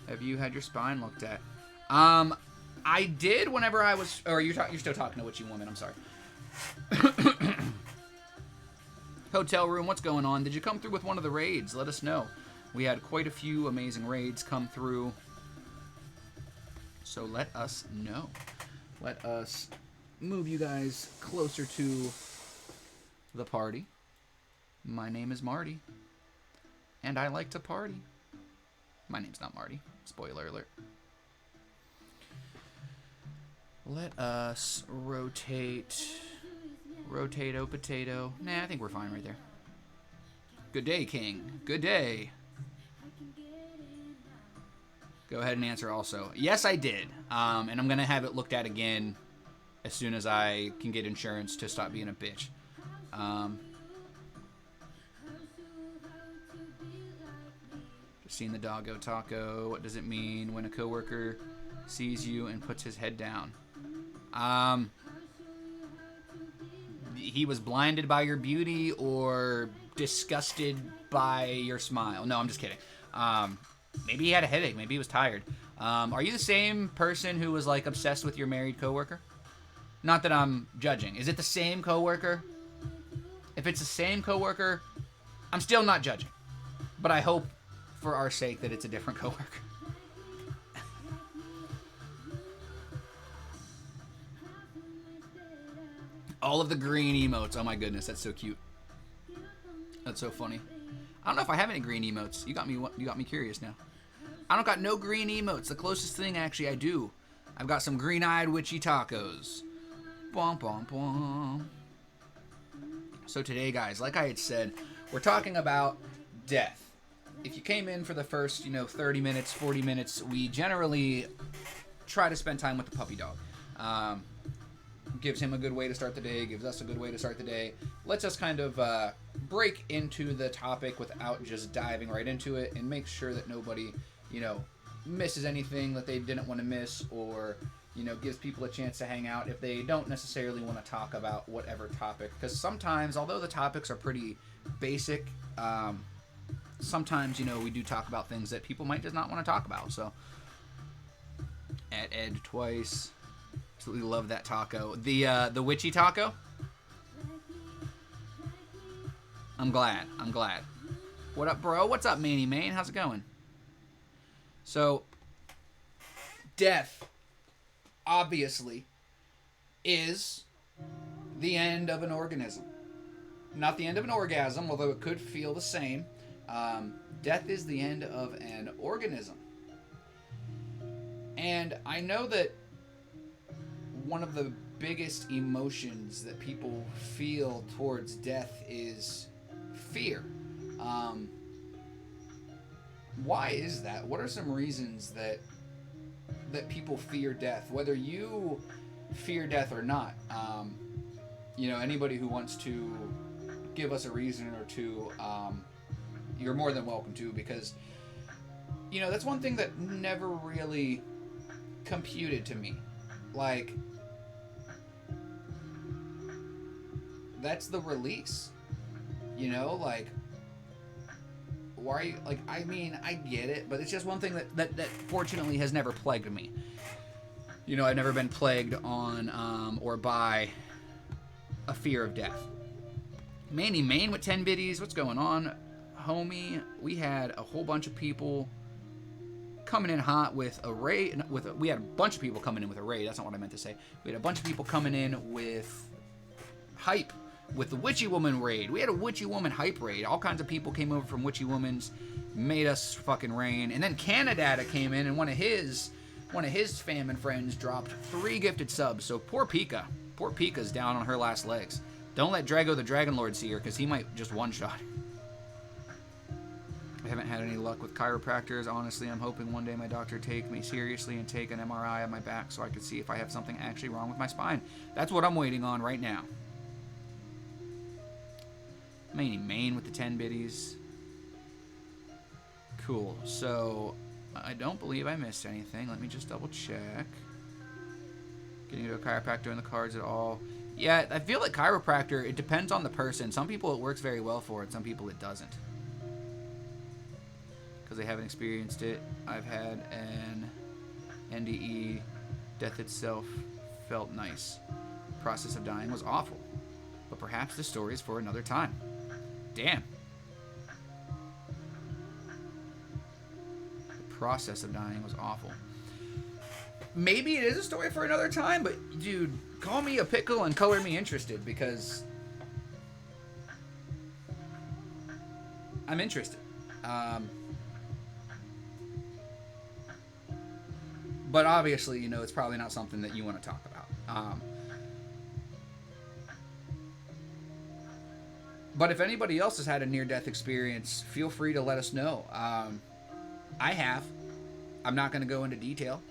Have you had your spine looked at? I did whenever I was... Or you're still talking to Witchy Woman. I'm sorry. Hotel room, what's going on? Did you come through with one of the raids? Let us know. We had quite a few amazing raids come through. So let us know. Let us move you guys closer to the party. My name is Marty. And I like to party. My name's not Marty. Spoiler alert. Let us rotate. Rotato potato. Nah, I think we're fine right there. Good day, King. Good day. Go ahead and answer also. Yes, I did. And I'm going to have it looked at again as soon as I can get insurance to stop being a bitch. Just seen the doggo taco. What does it mean when a coworker sees you and puts his head down? He was blinded by your beauty or disgusted by your smile. No, I'm just kidding. Maybe he had a headache. Maybe he was tired. Are you the same person who was like obsessed with your married coworker? Not that I'm judging. Is it the same coworker? If it's the same coworker, I'm still not judging. But I hope for our sake that it's a different coworker. All of the green emotes. Oh my goodness, that's so cute. That's so funny. I don't know if I have any green emotes. You got me curious now. I don't got no green emotes. The closest thing actually I do, I've got some green-eyed witchy tacos. Bwomp, bwomp, bwomp. So today, guys, like I had said, we're talking about death. If you came in for the first, 30 minutes, 40 minutes, we generally try to spend time with the puppy dog. Gives him a good way to start the day, gives us a good way to start the day. Lets us kind of break into the topic without just diving right into it, and make sure that nobody, misses anything that they didn't want to miss, or, gives people a chance to hang out if they don't necessarily want to talk about whatever topic. Because sometimes, although the topics are pretty basic, sometimes, we do talk about things that people might just not want to talk about. So, at Ed twice. Absolutely love that taco. The witchy taco? I'm glad. What up, bro? What's up, Manny Main? How's it going? So, death, obviously, is the end of an organism. Not the end of an orgasm, although it could feel the same. Death is the end of an organism. And I know that one of the biggest emotions that people feel towards death is fear. Why is that? What are some reasons that people fear death? Whether you fear death or not, anybody who wants to give us a reason or two, you're more than welcome to, because, that's one thing that never really computed to me. Like, that's the release, why are you, I get it, but it's just one thing that fortunately has never plagued me. I've never been plagued on, or by a fear of death. Manny Main with 10 biddies, what's going on, homie? We had a whole bunch of people coming in hot with a raid, we had a bunch of people coming in with a raid, that's not what I meant to say. We had a bunch of people coming in with hype, with the Witchy Woman raid. We had a Witchy Woman hype raid. All kinds of people came over from Witchy Woman's, made us fucking rain. And then Canadata came in, and one of his one of his fam and friends dropped 3 gifted subs. So poor Pika. Poor Pika's down on her last legs. Don't let Drago the Dragon Lord see her, because he might just one-shot. I haven't had any luck with chiropractors. Honestly, I'm hoping one day my doctor take me seriously and take an MRI of my back so I can see if I have something actually wrong with my spine. That's what I'm waiting on right now. Main with the 10 biddies. Cool. So, I don't believe I missed anything. Let me just double check. Getting into a chiropractor in the cards at all. Yeah, I feel like chiropractor, it depends on the person. Some people it works very well for, and some people it doesn't. Because they haven't experienced it. I've had an NDE. Death itself felt nice. Process of dying was awful. But perhaps the story is for another time. Damn. The process of dying was awful. Maybe it is a story for another time, but dude, call me a pickle and color me interested, because I'm interested. But obviously, you know, it's probably not something that you want to talk about. But if anybody else has had a near-death experience, feel free to let us know. I have. I'm not going to go into detail,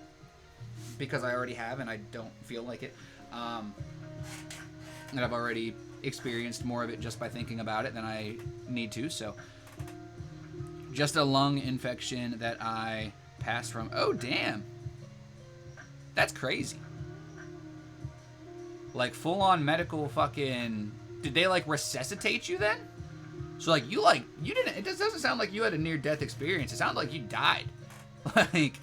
because I already have, and I don't feel like it. And I've already experienced more of it just by thinking about it than I need to. So, just a lung infection that I passed from. Oh, damn. That's crazy. Like, full-on medical fucking... Did they, like, resuscitate you then? So, like, you didn't... It just doesn't sound like you had a near-death experience. It sounds like you died. Like...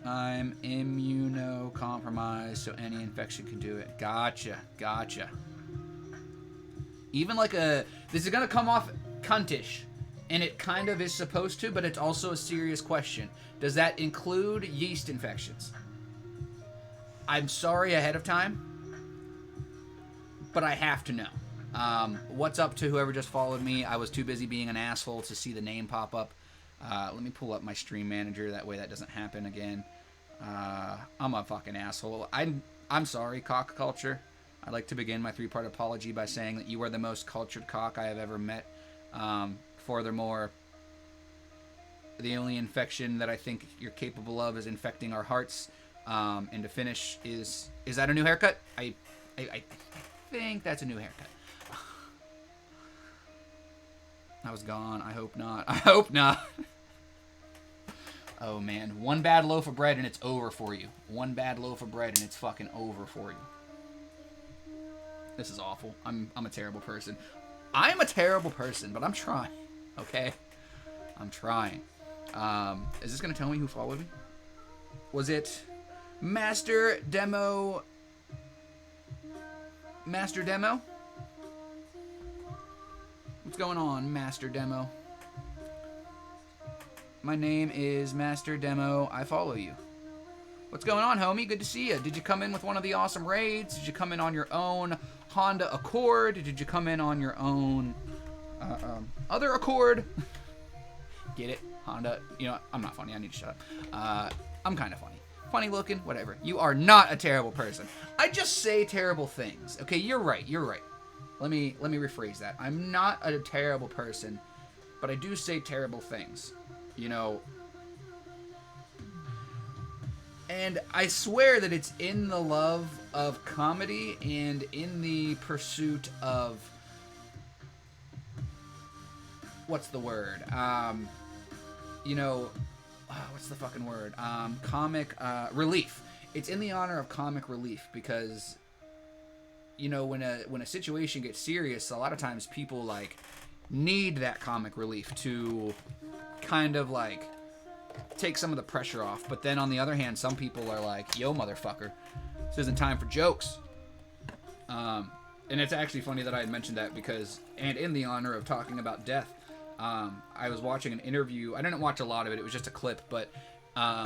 I'm immunocompromised, so any infection can do it. Gotcha. Even like a... This is going to come off cuntish, and it kind of is supposed to, but it's also a serious question. Does that include yeast infections? I'm sorry ahead of time, but I have to know. What's up to whoever just followed me? I was too busy being an asshole to see the name pop up. Let me pull up my stream manager. That way that doesn't happen again. I'm a fucking asshole. I'm sorry, cock culture. I'd like to begin my 3-part apology by saying that you are the most cultured cock I have ever met. Furthermore, the only infection that I think you're capable of is infecting our hearts. And to finish, is that a new haircut? I think that's a new haircut. I was gone. I hope not. Oh, man. One bad loaf of bread and it's over for you. One bad loaf of bread and it's fucking over for you. This is awful. I'm a terrible person. I'm a terrible person, but I'm trying. Okay? I'm trying. Is this going to tell me who followed me? Was it Master Demo? Master Demo? What's going on, Master Demo? My name is Master Demo. I follow you. What's going on, homie? Good to see you. Did you come in with one of the awesome raids? Did you come in on your own Honda Accord? Did you come in on your own other Accord? Get it? Honda. You know, I'm not funny. I need to shut up. I'm kind of funny. Funny looking, whatever. You are not a terrible person. I just say terrible things. Okay, you're right. Let me rephrase that. I'm not a terrible person, but I do say terrible things. You know, and I swear that it's in the love of comedy and in the pursuit of, what's the word? You know, what's the fucking word? Comic relief. It's in the honor of comic relief because, you know, when a situation gets serious, a lot of times people like need that comic relief to kind of like take some of the pressure off. But then on the other hand, some people are like, yo, motherfucker, this isn't time for jokes. And it's actually funny that I had mentioned that because, and in the honor of talking about death, I was watching an interview. I didn't watch a lot of it. It was just a clip, but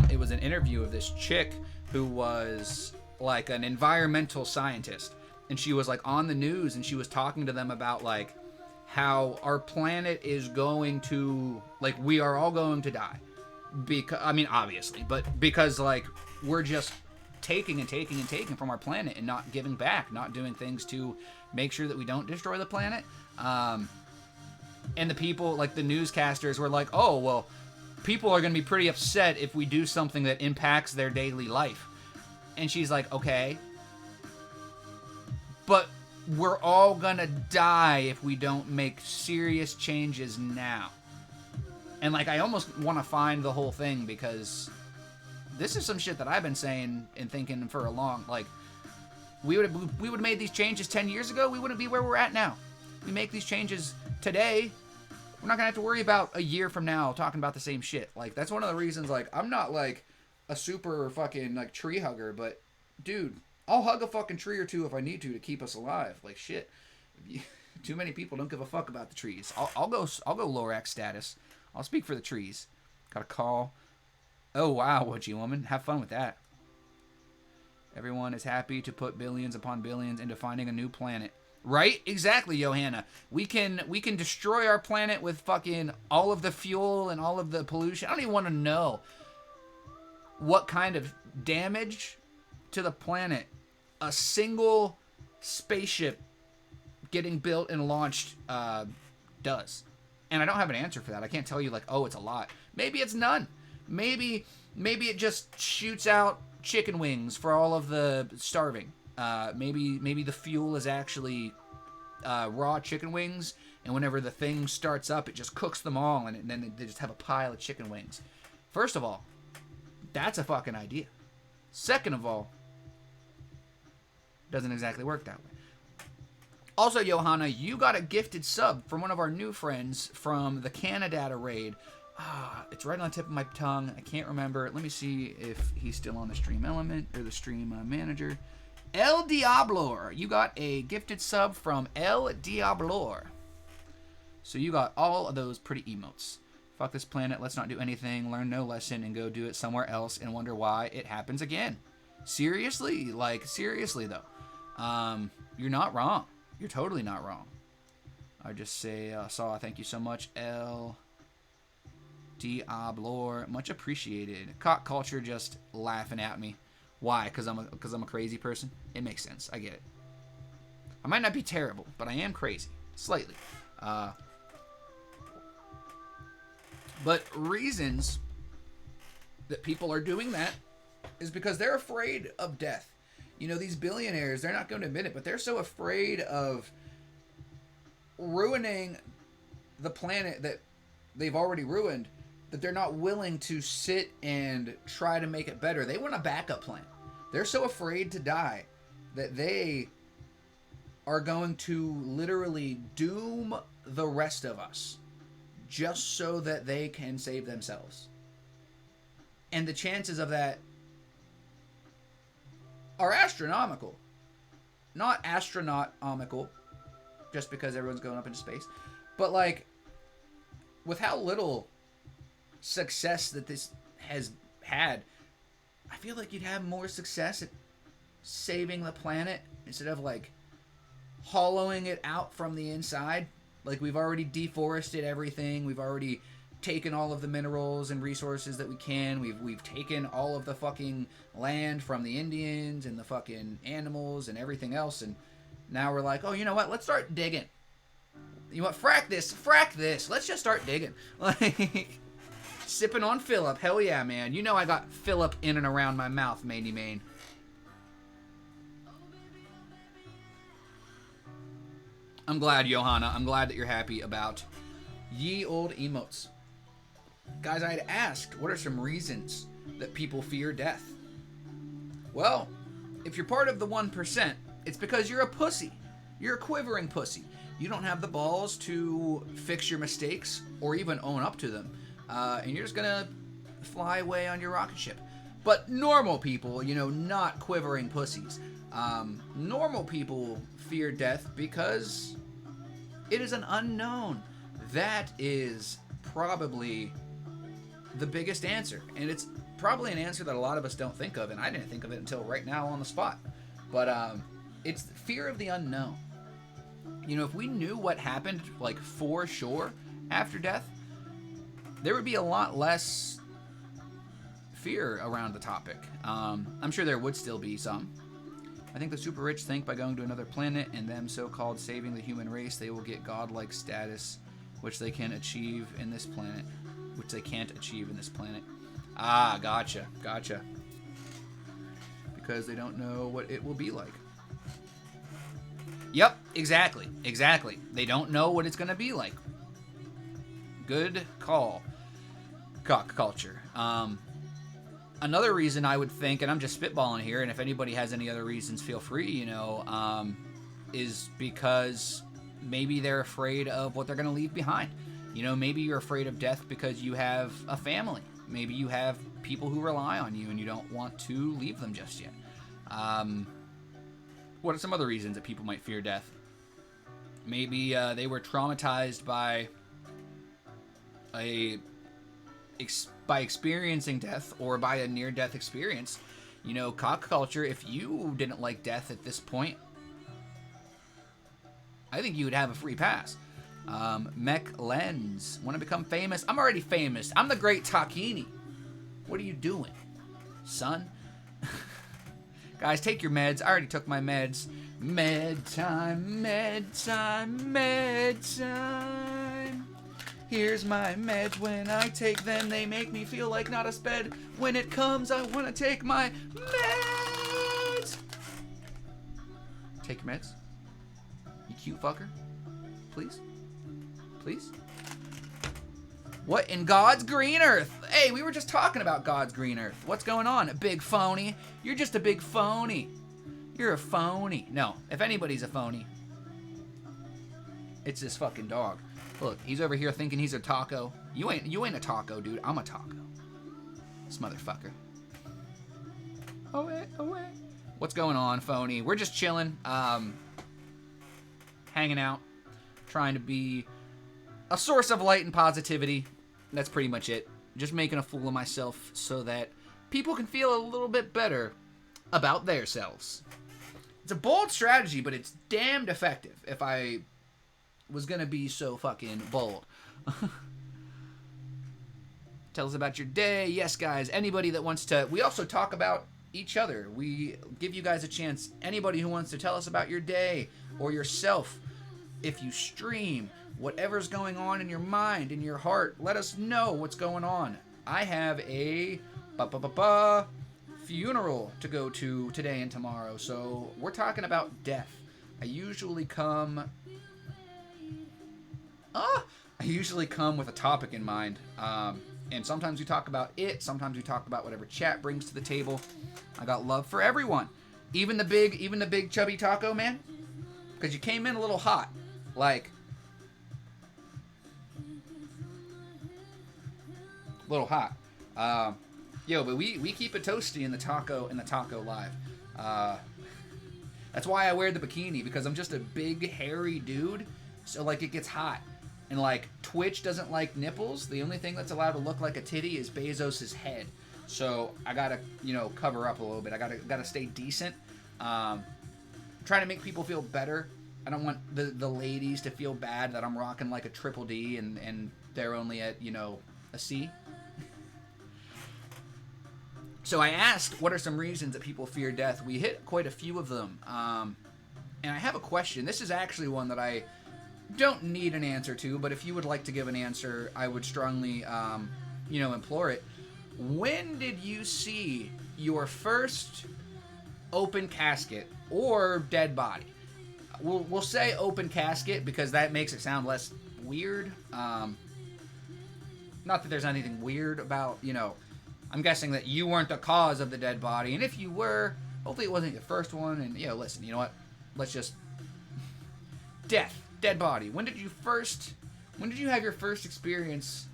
it was an interview of this chick who was like an environmental scientist. And she was like on the news and she was talking to them about like how our planet is going to, like, we are all going to die. Because, I mean, obviously, but because, like, we're just taking and taking and taking from our planet and not giving back, not doing things to make sure that we don't destroy the planet. And the people, like the newscasters, were like, oh, well, people are going to be pretty upset if we do something that impacts their daily life. And she's like, okay, but we're all going to die if we don't make serious changes now. And, like, I almost want to find the whole thing, because this is some shit that I've been saying and thinking for a long, like, we would have made these changes 10 years ago, we wouldn't be where we're at now. We make these changes today, we're not going to have to worry about a year from now talking about the same shit. Like, that's one of the reasons, like, I'm not, like, a super fucking, like, tree hugger, but, dude, I'll hug a fucking tree or two if I need to keep us alive. Like, shit. Too many people don't give a fuck about the trees. I'll go Lorax status. I'll speak for the trees. Got a call. Oh, wow, would you, woman? Have fun with that. Everyone is happy to put billions upon billions into finding a new planet. Right? Exactly, Johanna. We can destroy our planet with fucking all of the fuel and all of the pollution. I don't even want to know what kind of damage to the planet a single spaceship getting built and launched does. And I don't have an answer for that. I can't tell you, like, oh, it's a lot. Maybe it's none. Maybe it just shoots out chicken wings for all of the starving. Maybe the fuel is actually raw chicken wings, and whenever the thing starts up, it just cooks them all, and then they just have a pile of chicken wings. First of all, that's a fucking idea. Second of all, doesn't exactly work that way. Also, Johanna, you got a gifted sub from one of our new friends from the Canada raid. It's right on the tip of my tongue. I can't remember. Let me see if he's still on the stream element or the stream manager. El Diablor. You got a gifted sub from El Diablor. So you got all of those pretty emotes. Fuck this planet. Let's not do anything. Learn no lesson and go do it somewhere else and wonder why it happens again. Seriously? Like, seriously, though. You're not wrong. You're totally not wrong. I just say, Saw, thank you so much. El Diablor. Much appreciated. Cock culture just laughing at me. Why? Because I'm a crazy person? It makes sense. I get it. I might not be terrible, but I am crazy. Slightly. But reasons that people are doing that is because they're afraid of death. You know, these billionaires, they're not going to admit it, but they're so afraid of ruining the planet that they've already ruined that they're not willing to sit and try to make it better. They want a backup plan. They're so afraid to die that they are going to literally doom the rest of us just so that they can save themselves. And the chances of that are astronomical. Not astronautical, just because everyone's going up into space. But, like, with how little success that this has had, I feel like you'd have more success at saving the planet instead of, like, hollowing it out from the inside. Like, we've already deforested everything. We've already taken all of the minerals and resources that we can. We've taken all of the fucking land from the Indians and the fucking animals and everything else, and now we're like, oh, you know what? Let's start digging. You want frack this? Let's just start digging. Like, sipping on Phillip. Hell yeah, man. You know I got Phillip in and around my mouth, Maney Main. I'm glad, Johanna. I'm glad that you're happy about ye old emotes. Guys, I had asked, what are some reasons that people fear death? Well, if you're part of the 1%, it's because you're a pussy. You're a quivering pussy. You don't have the balls to fix your mistakes or even own up to them. And you're just gonna fly away on your rocket ship. But normal people, you know, not quivering pussies. Normal people fear death because it is an unknown. That is probably the biggest answer. And it's probably an answer that a lot of us don't think of, and I didn't think of it until right now on the spot. But it's fear of the unknown. You know, if we knew what happened, like, for sure after death, there would be a lot less fear around the topic. I'm sure there would still be some. I think the super rich think by going to another planet and them so-called saving the human race, they will get godlike status, which they can achieve in this planet, which they can't achieve in this planet. Ah, gotcha. Because they don't know what it will be like. Yep, exactly. They don't know what it's going to be like. Good call. Cock culture. Another reason I would think, and I'm just spitballing here, and if anybody has any other reasons, feel free, is because maybe they're afraid of what they're going to leave behind. Maybe you're afraid of death because you have a family. Maybe you have people who rely on you and you don't want to leave them just yet. What are some other reasons that people might fear death? Maybe they were traumatized by experiencing death or by a near-death experience. Cock culture, if you didn't like death at this point, I think you would have a free pass. Mech Lens, want to become famous? I'm already famous. I'm the great Takini. What are you doing, son? Guys, take your meds. I already took my meds. Med time. Here's my meds. When I take them, they make me feel like not a sped. When it comes, I want to take my meds. Take your meds. You cute fucker. Please? What in God's green earth? Hey, we were just talking about God's green earth. What's going on, big phony? You're just a big phony. You're a phony. No, if anybody's a phony, it's this fucking dog. Look, he's over here thinking he's a taco. You ain't a taco, dude. I'm a taco. This motherfucker. Oh wait. What's going on, phony? We're just chilling, hanging out, trying to be a source of light and positivity. That's pretty much it. Just making a fool of myself so that people can feel a little bit better about themselves. It's a bold strategy, but it's damned effective if I was gonna be so fucking bold. Tell us about your day. Yes, guys, anybody that wants to... We also talk about each other. We give you guys a chance. Anybody who wants to tell us about your day or yourself, if you stream, whatever's going on in your mind, in your heart, let us know what's going on. I have a funeral to go to today and tomorrow, so we're talking about death. I usually come with a topic in mind, and sometimes we talk about it, sometimes we talk about whatever chat brings to the table. I got love for everyone, even the big chubby taco man, because you came in a little hot, like little hot. But we keep it toasty in the taco live. That's why I wear the bikini, because I'm just a big hairy dude, so like it gets hot. And like Twitch doesn't like nipples. The only thing that's allowed to look like a titty is Bezos's head. So I gotta, cover up a little bit. I gotta stay decent. Trying to make people feel better. I don't want the ladies to feel bad that I'm rocking like a triple D and they're only at, a C. So I asked, what are some reasons that people fear death? We hit quite a few of them. And I have a question. This is actually one that I don't need an answer to, but if you would like to give an answer, I would strongly, implore it. When did you see your first open casket or dead body? We'll say open casket because that makes it sound less weird. Not that there's anything weird about, I'm guessing that you weren't the cause of the dead body, and if you were, hopefully it wasn't your first one, and, listen, you know what? Let's just... Dead body. When did you have your first experience?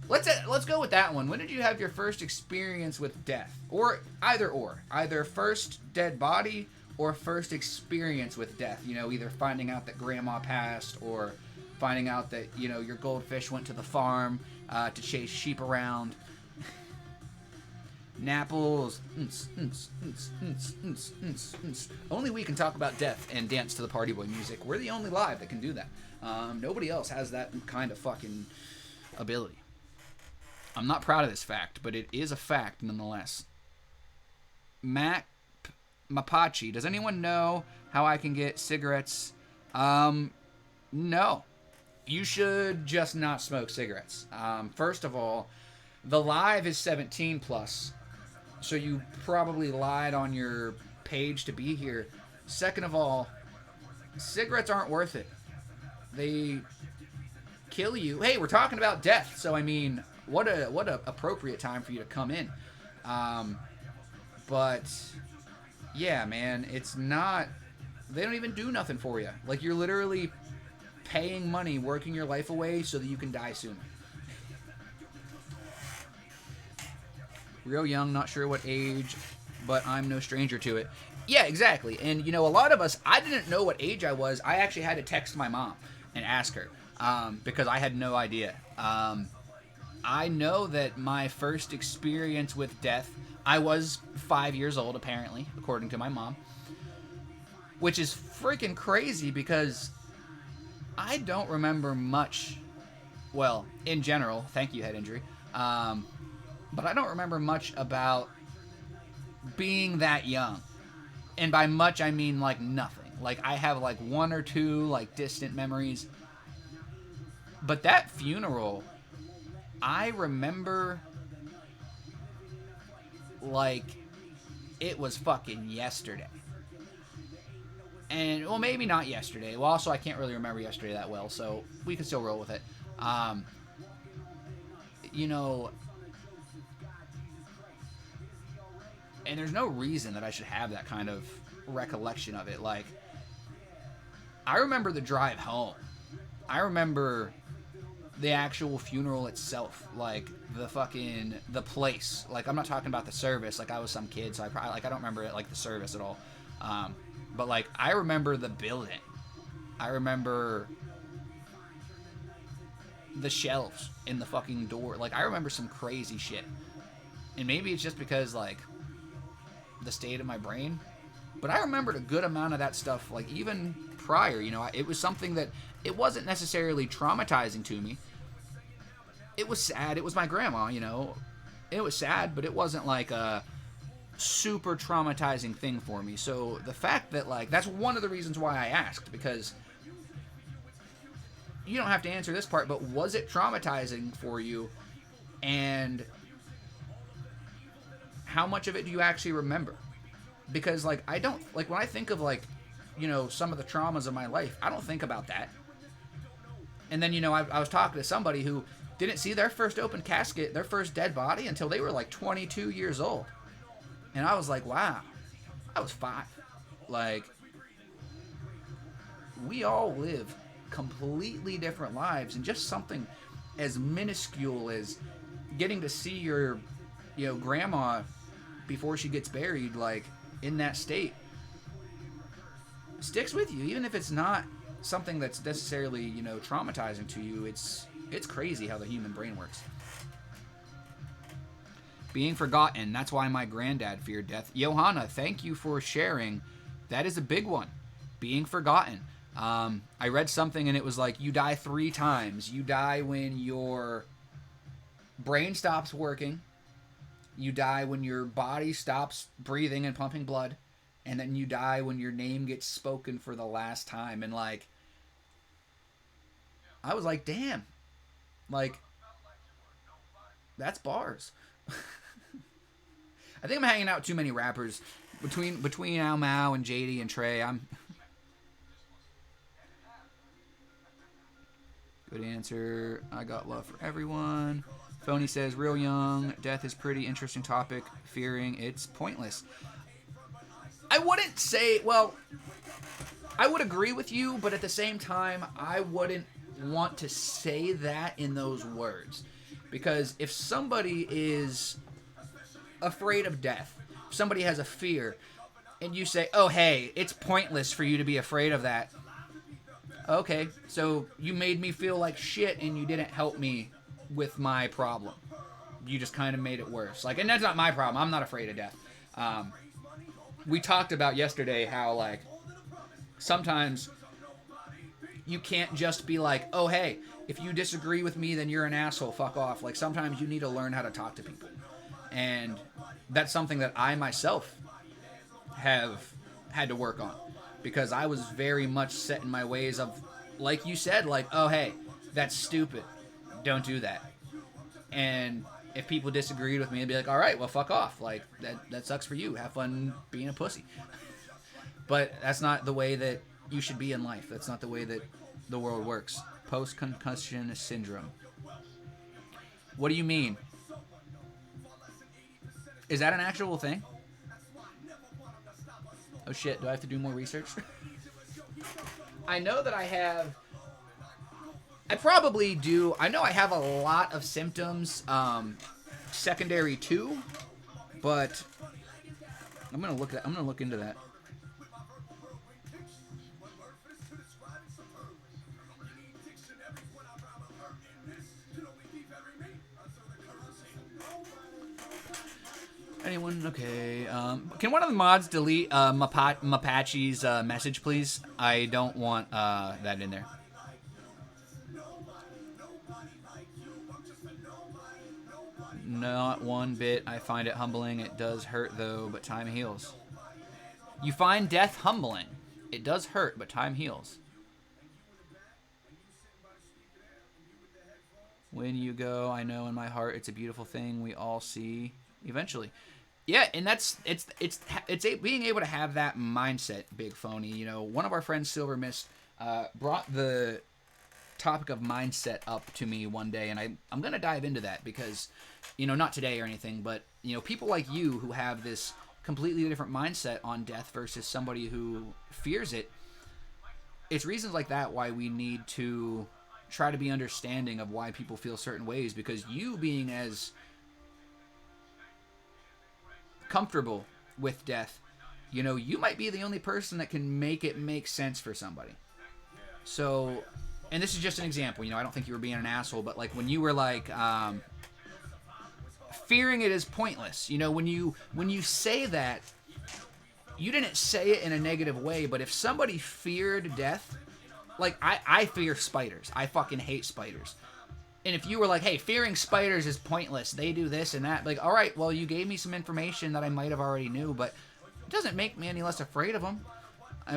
Let's go with that one. When did you have your first experience with death? Or. Either first dead body or first experience with death. Either finding out that grandma passed or finding out that, your goldfish went to the farm to chase sheep around. Napples. Only we can talk about death and dance to the Party Boy music. We're the only live that can do that. Nobody else has that kind of fucking ability. I'm not proud of this fact, but it is a fact nonetheless. Mac Mapachi, does anyone know how I can get cigarettes? No. You should just not smoke cigarettes. First of all, the live is 17 plus, so you probably lied on your page to be here. Second of all, cigarettes aren't worth it. They kill you. Hey, we're talking about death, so I mean, what a appropriate time for you to come in. But yeah, man, it's not. They don't even do nothing for you. Like, you're literally paying money, working your life away so that you can die sooner. Real young, not sure what age, but I'm no stranger to it. Yeah, exactly. And, you know, a lot of us, I didn't know what age I was. I actually had to text my mom and ask her because I had no idea. I know that my first experience with death, I was 5 years old, apparently, according to my mom, which is freaking crazy because I don't remember much, well, in general, thank you, head injury, but I don't remember much about being that young. And by much, I mean, like, nothing. Like, I have, like, one or two, like, distant memories. But that funeral, I remember, like, it was fucking yesterday. And, well, maybe not yesterday. Well, also, I can't really remember yesterday that well, so we can still roll with it. You know, and there's no reason that I should have that kind of recollection of it. Like, I remember the drive home. I remember the actual funeral itself. Like, the place. Like, I'm not talking about the service. Like, I was some kid, so I don't remember it, like, the service at all. But, like, I remember the building. I remember the shelves in the fucking door. Like, I remember some crazy shit. And maybe it's just because, like, the state of my brain. But I remembered a good amount of that stuff, like, even prior, you know. It was something that, it wasn't necessarily traumatizing to me. It was sad. It was my grandma, you know. It was sad, but it wasn't, like, a super traumatizing thing for me. So the fact that, like, that's one of the reasons why I asked, because you don't have to answer this part, but was it traumatizing for you, and how much of it do you actually remember? Because, like, I don't, like, when I think of, like, you know, some of the traumas of my life, I don't think about that. And then, you know, I was talking to somebody who didn't see their first open casket, their first dead body, until they were, like, 22 years old. And I was like, wow, I was 5. Like, we all live completely different lives, and just something as minuscule as getting to see your, you know, grandma before she gets buried, like, in that state, sticks with you, even if it's not something that's necessarily, you know, traumatizing to you. It's crazy how the human brain works. Being forgotten, that's why my granddad feared death. Johanna, thank you for sharing. That is a big one. Being forgotten. I read something and it was like, you die 3 times. You die when your brain stops working. You die when your body stops breathing and pumping blood. And then you die when your name gets spoken for the last time. And, like, I was like, damn. Like, that's bars. I think I'm hanging out with too many rappers. Between Al Mao and JD and Trey, I'm... Good answer. I got love for everyone. Phony says, real young. Death is pretty interesting topic. Fearing it's pointless. I wouldn't say... Well, I would agree with you, but at the same time, I wouldn't want to say that in those words. Because if somebody is afraid of death, if somebody has a fear, and you say, oh, hey, it's pointless for you to be afraid of that. Okay, so you made me feel like shit and you didn't help me with my problem. You just kind of made it worse. Like, and that's not my problem. I'm not afraid of death. We talked about yesterday how, like, sometimes you can't just be like, oh, hey, if you disagree with me, then you're an asshole. Fuck off. Like, sometimes you need to learn how to talk to people. And that's something that I myself have had to work on. Because I was very much set in my ways of, like you said, like, oh, hey, that's stupid. Don't do that. And if people disagreed with me, they'd be like, all right, well, fuck off. Like, that sucks for you. Have fun being a pussy. But that's not the way that you should be in life. That's not the way that the world works. Post-concussion syndrome. What do you mean? Is that an actual thing? Oh shit, do I have to do more research? I know that I have... I probably do. I know I have a lot of symptoms secondary to, but I'm gonna look into that. Anyone? Okay. Can one of the mods delete Mapache's message, please? I don't want that in there. Not one bit. I find it humbling. It does hurt, though, but time heals. You find death humbling. It does hurt, but time heals. When you go, I know in my heart it's a beautiful thing we all see eventually. Yeah, and it's being able to have that mindset, Big Phony. You know, one of our friends, Silver Mist, brought the topic of mindset up to me one day, and I'm going to dive into that because, you know, not today or anything, but, you know, people like you who have this completely different mindset on death versus somebody who fears it, it's reasons like that why we need to try to be understanding of why people feel certain ways, because you being as comfortable with death, you know, you might be the only person that can make it make sense for somebody. So, and this is just an example, you know, I don't think you were being an asshole, but like when you were like, fearing it is pointless, you know, when you say that, you didn't say it in a negative way, but if somebody feared death, like I fear spiders. I fucking hate spiders. And if you were like, hey, fearing spiders is pointless, they do this and that, like, all right, well, you gave me some information that I might have already knew, but it doesn't make me any less afraid of them.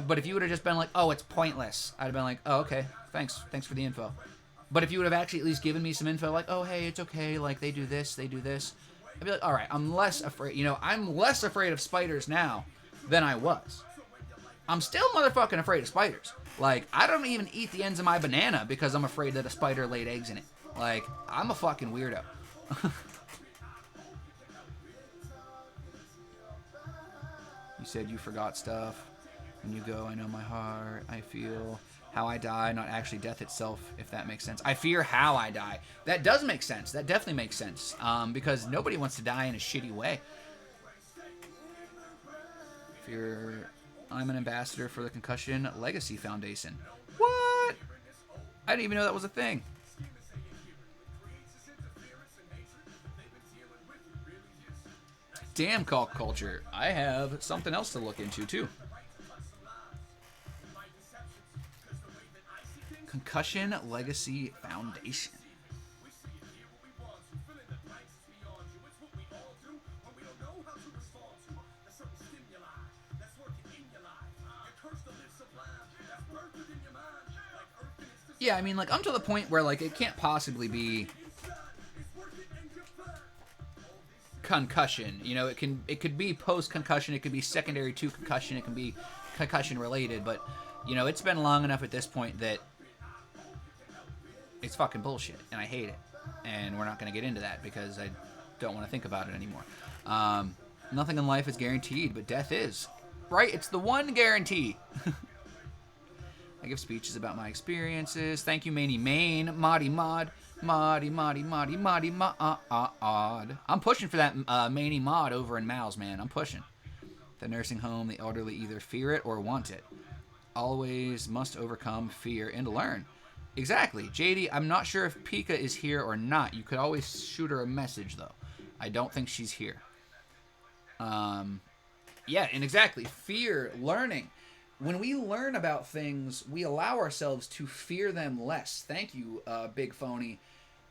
But if you would have just been like, oh, it's pointless, I'd have been like, oh, okay, thanks for the info. But if you would have actually at least given me some info, like, oh, hey, it's okay, like, they do this, I'd be like, all right, I'm less afraid, you know, I'm less afraid of spiders now than I was. I'm still motherfucking afraid of spiders. Like, I don't even eat the ends of my banana because I'm afraid that a spider laid eggs in it. Like, I'm a fucking weirdo. You said you forgot stuff. When you go, I know my heart. I feel how I die, not actually death itself, if that makes sense. I fear how I die. That does make sense. That definitely makes sense. Because nobody wants to die in a shitty way. I'm an ambassador for the Concussion Legacy Foundation. What? I didn't even know that was a thing. Damn, call culture. I have something else to look into, too. Concussion Legacy Foundation. Yeah, I mean, like, I'm to the point where, like, it can't possibly be concussion. You know, it could be post-concussion, it could be secondary to concussion, it can be concussion-related, but, you know, it's been long enough at this point that it's fucking bullshit, and I hate it. And we're not going to get into that because I don't want to think about it anymore. Nothing in life is guaranteed, but death is. Right? It's the one guarantee. I give speeches about my experiences. Thank you, Manny Main. Moddy Mod. Moddy. I'm pushing for that Manny Mod over in Mal's, man. I'm pushing. The nursing home, the elderly either fear it or want it. Always must overcome fear and learn. Exactly. JD, I'm not sure if Pika is here or not. You could always shoot her a message, though. I don't think she's here. Yeah, and exactly. Fear, learning. when we learn about things, we allow ourselves to fear them less. Thank you, Big Phony,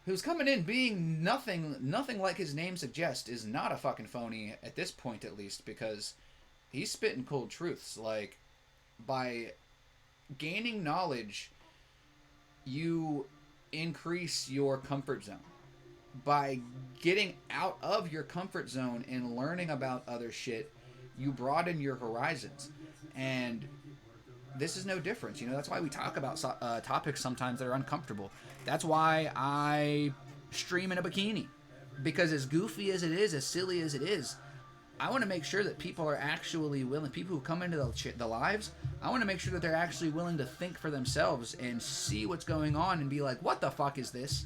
who's coming in being nothing like his name suggests, is not a fucking phony at this point, at least, because he's spitting cold truths. Like, by gaining knowledge, you increase your comfort zone. By getting out of your comfort zone and learning about other shit, you broaden your horizons. And this is no difference. You know, that's why we talk about topics sometimes that are uncomfortable. That's why I stream in a bikini. Because as goofy as it is, as silly as it is, I want to make sure that people are actually willing, people who come into the lives, I want to make sure that they're actually willing to think for themselves and see what's going on and be like, what the fuck is this?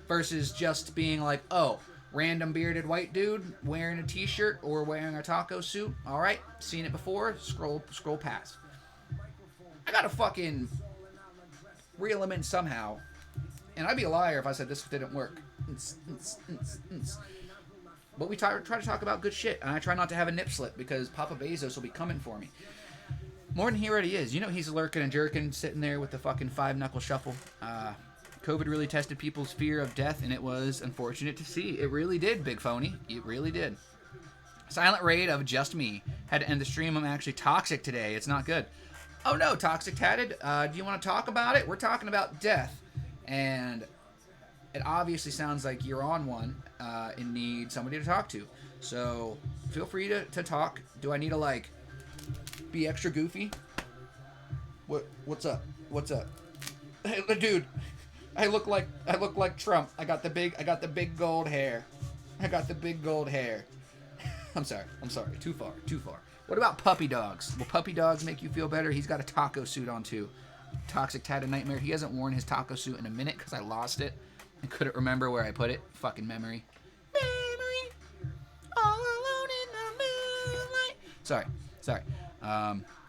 Versus just being like, oh, random bearded white dude wearing a t-shirt or wearing a taco suit. All right, seen it before, scroll past. I gotta fucking reel him in somehow. And I'd be a liar if I said this didn't work. But we try to talk about good shit. And I try not to have a nip slip because Papa Bezos will be coming for me. More than he already is. You know he's lurking and jerking, sitting there with the fucking 5-knuckle shuffle. COVID really tested people's fear of death, and it was unfortunate to see. It really did, Big Phony. It really did. Silent raid of just me. Had to end the stream. I'm actually toxic today. It's not good. Oh no, Toxic Tatted. Do you want to talk about it? We're talking about death. And it obviously sounds like you're on one and need somebody to talk to. So feel free to talk. Do I need to, like, be extra goofy? What's up? What's up? Hey, dude, I look like Trump. I got the big gold hair. I got the big gold hair. I'm sorry. Too far. What about puppy dogs? Will puppy dogs make you feel better? He's got a taco suit on too. Toxic Tatted Nightmare. He hasn't worn his taco suit in a minute because I lost it and couldn't remember where I put it. Fucking memory. All alone in the moonlight. Sorry.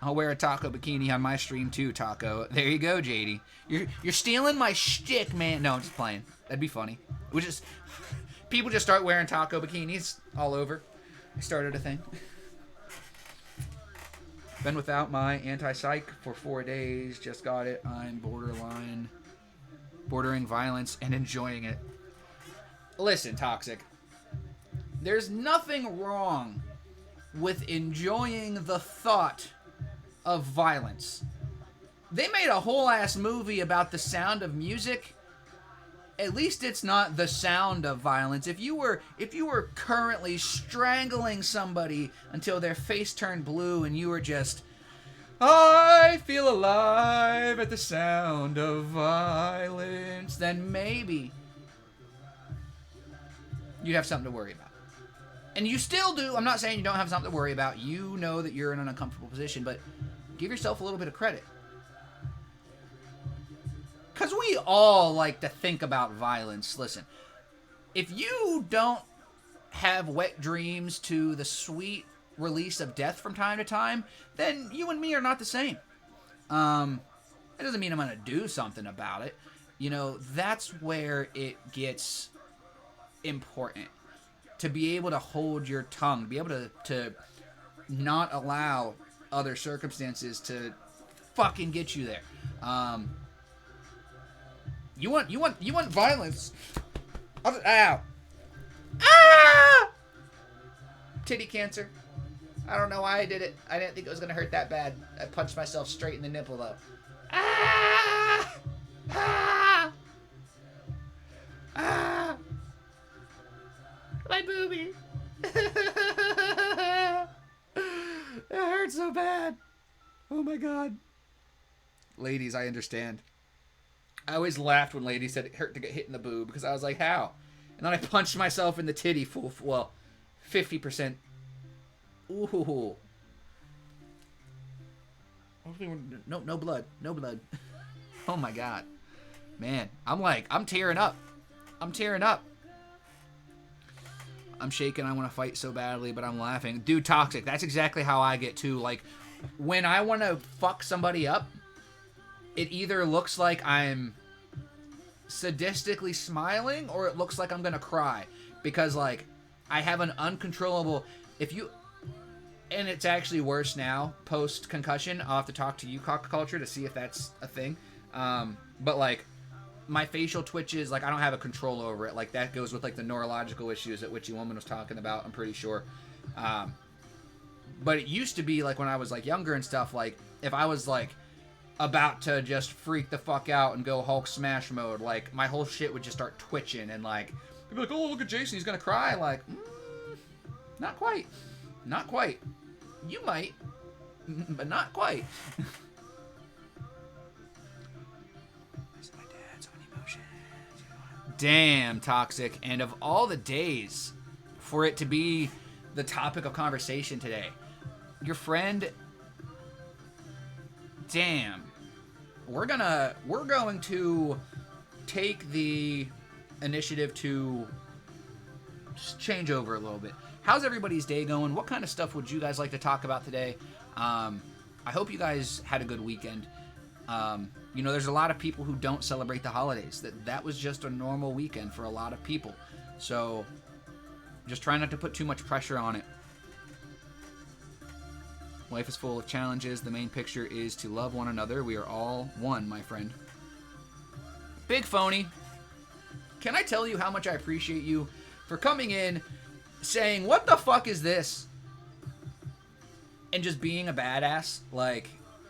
I'll wear a taco bikini on my stream too, Taco. There you go, JD. You're stealing my shtick, man. No, I'm just playing. That'd be funny. People just start wearing taco bikinis all over. I started a thing. Been without my anti-psych for 4 days. Just got it. I'm bordering violence and enjoying it. Listen, Toxic. There's nothing wrong with enjoying the thought of violence. They made a whole ass movie about The Sound of Music. At least it's not The Sound of Violence. If you were currently strangling somebody until their face turned blue and you were just, I feel alive at the sound of violence, then maybe you'd have something to worry about. And you still do. I'm not saying you don't have something to worry about. You know that you're in an uncomfortable position, but give yourself a little bit of credit. Because we all like to think about violence. Listen, if you don't have wet dreams to the sweet release of death from time to time, then you and me are not the same. It doesn't mean I'm going to do something about it. You know, that's where it gets important. To be able to hold your tongue, be able to not allow other circumstances to fucking get you there. You want violence? Ow! Ah! Titty cancer. I don't know why I did it. I didn't think it was gonna hurt that bad. I punched myself straight in the nipple though. Ah! Ah! Ah! My boobie. It hurts so bad. Oh my god. Ladies, I understand. I always laughed when ladies said it hurt to get hit in the boob because I was like, how? And then I punched myself in the titty full, 50%. Ooh. No blood. No blood. Oh my god. Man, I'm tearing up. I'm shaking. I want to fight so badly, but I'm laughing. Dude, Toxic, that's exactly how I get too. Like, when I want to fuck somebody up, it either looks like I'm sadistically smiling or it looks like I'm going to cry. Because, like, I have an uncontrollable... and it's actually worse now post concussion. I'll have to talk to you, Cock Culture, to see if that's a thing. But like my facial twitches, like I don't have a control over it. Like that goes with like the neurological issues that Witchy Woman was talking about, I'm pretty sure. But it used to be like when I was like younger and stuff, like if I was like about to just freak the fuck out and go Hulk smash mode, like my whole shit would just start twitching, and like they'd be like, oh, look at Jason, he's gonna cry. Like, not quite. Not quite. You might, but not quite. My dad, so many emotions. Damn, Toxic. And of all the days for it to be the topic of conversation today, your friend, damn, we're going to take the initiative to just change over a little bit. How's everybody's day going? What kind of stuff would you guys like to talk about today? I hope you guys had a good weekend. You know, there's a lot of people who don't celebrate the holidays. That was just a normal weekend for a lot of people. So just try not to put too much pressure on it. Life is full of challenges. The main picture is to love one another. We are all one, my friend. Big Phony, can I tell you how much I appreciate you for coming in, saying, what the fuck is this? And just being a badass. Like,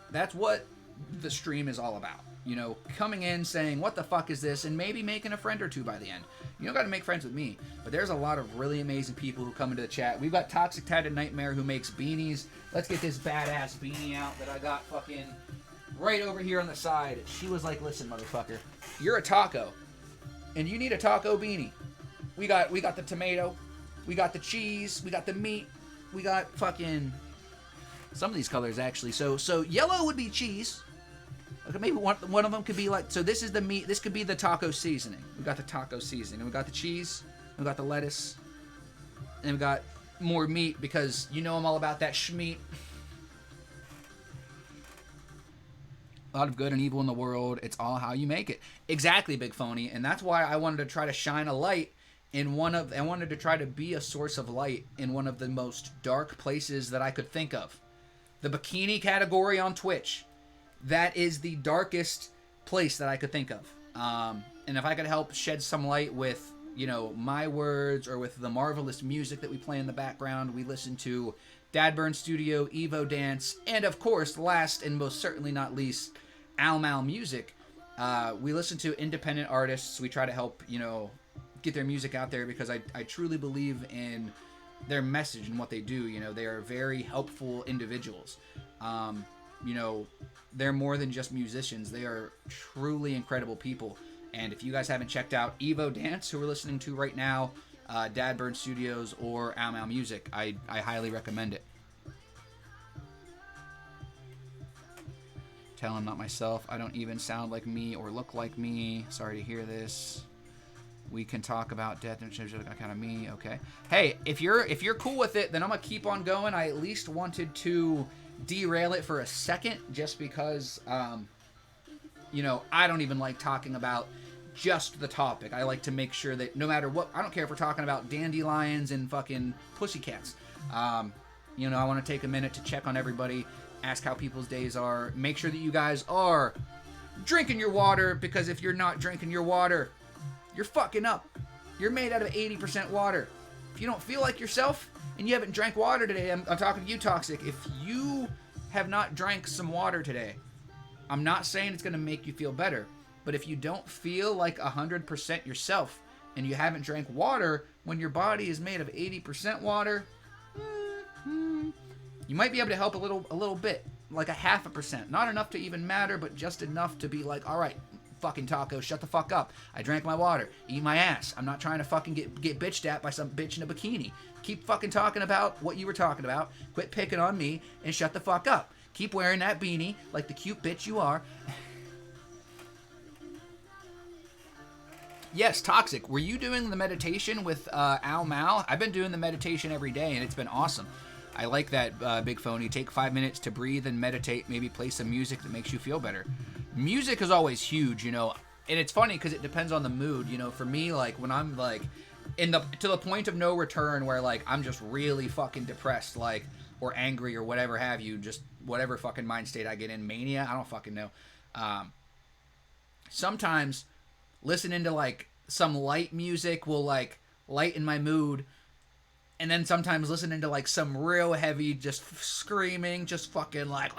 that's what the stream is all about. You know, coming in, saying, what the fuck is this? And maybe making a friend or two by the end. You don't got to make friends with me, but there's a lot of really amazing people who come into the chat. We've got Toxic Tatted Nightmare who makes beanies. Let's get this badass beanie out that I got fucking right over here on the side. She was like, listen, motherfucker, you're a taco, and you need a taco beanie. We got the tomato, we got the cheese, we got the meat, we got fucking some of these colors actually. So yellow would be cheese. Okay, maybe one of them could be like, so this is the meat, this could be the taco seasoning. We got the taco seasoning, and we got the cheese, we got the lettuce, and we got more meat because you know I'm all about that schmeat. A lot of good and evil in the world. It's all how you make it. Exactly, Big Phony, and that's why I wanted to try to shine a light in I wanted to try to be a source of light in one of the most dark places that I could think of. The bikini category on Twitch. That is the darkest place that I could think of. And if I could help shed some light with, you know, my words or with the marvelous music that we play in the background, we listen to Dadburn Studio, Evo Dance, and of course, last and most certainly not least, Al Mal Music. We listen to independent artists. We try to help, you know, get their music out there because I truly believe in their message and what they do. You know, they are very helpful individuals. You know, they're more than just musicians. They are truly incredible people. And if you guys haven't checked out Evo Dance, who we're listening to right now, Dadburn Studios, or Al Mal Music, I highly recommend it. Tell him not myself. I don't even sound like me or look like me. Sorry to hear this. We can talk about death and kind of me. Okay. Hey, if you're cool with it, then I'm gonna keep on going. I at least wanted to derail it for a second just because you know, I don't even like talking about just the topic. I like to make sure that no matter what, I don't care if we're talking about dandelions and fucking pussycats. You know, I want to take a minute to check on everybody, ask how people's days are, make sure that you guys are drinking your water, because if you're not drinking your water, you're fucking up. You're made out of 80% water. If you don't feel like yourself and you haven't drank water today, I'm talking to you, Toxic. If you have not drank some water today, I'm not saying it's going to make you feel better, but if you don't feel like 100% yourself and you haven't drank water when your body is made of 80% water, you might be able to help a little bit, like a 0.5%. Not enough to even matter, but just enough to be like, all right, fucking taco, shut the fuck up. I drank my water. Eat my ass. I'm not trying to fucking get bitched at by some bitch in a bikini. Keep fucking talking about what you were talking about. Quit picking on me and shut the fuck up. Keep wearing that beanie like the cute bitch you are. Yes, Toxic, were you doing the meditation with Al Mal? I've been doing the meditation every day, and it's been awesome. I like that, Big Phony. Take 5 minutes to breathe and meditate. Maybe play some music that makes you feel better. Music is always huge, you know. And it's funny because it depends on the mood. You know, for me, like, when I'm, like, to the point of no return where, like, I'm just really fucking depressed, like, or angry or whatever have you, just whatever fucking mind state I get in, mania, I don't fucking know. Sometimes listening to like some light music will like lighten my mood, and then sometimes listening to like some real heavy, just screaming, just fucking like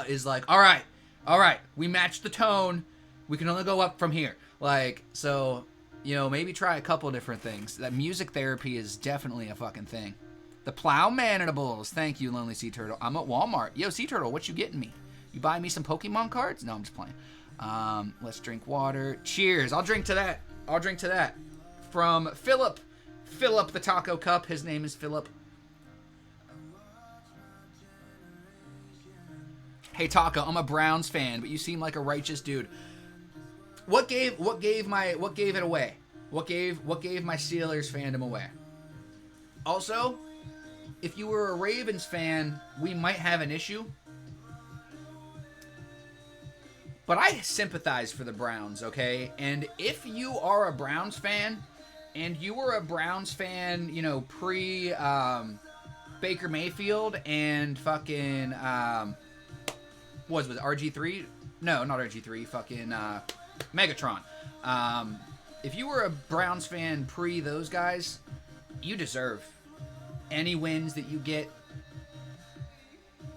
is like, all right, we match the tone, we can only go up from here. Like, so, you know, maybe try a couple different things. That music therapy is definitely a fucking thing. The Plow Manables. Thank you, Lonely Sea Turtle. I'm at Walmart. Yo, Sea Turtle, what you getting me? You buying me some Pokemon cards? No, I'm just playing. Let's drink water. Cheers. I'll drink to that. From Philip. Philip the Taco Cup. His name is Philip. Hey, Taco, I'm a Browns fan, but you seem like a righteous dude. What gave it away? What gave my Steelers fandom away? Also, if you were a Ravens fan, we might have an issue. But I sympathize for the Browns, okay? And if you are a Browns fan, and you were a Browns fan, you know, pre Baker Mayfield and fucking what was it, RG3? No, not RG3. Fucking Megatron. If you were a Browns fan pre those guys, you deserve any wins that you get.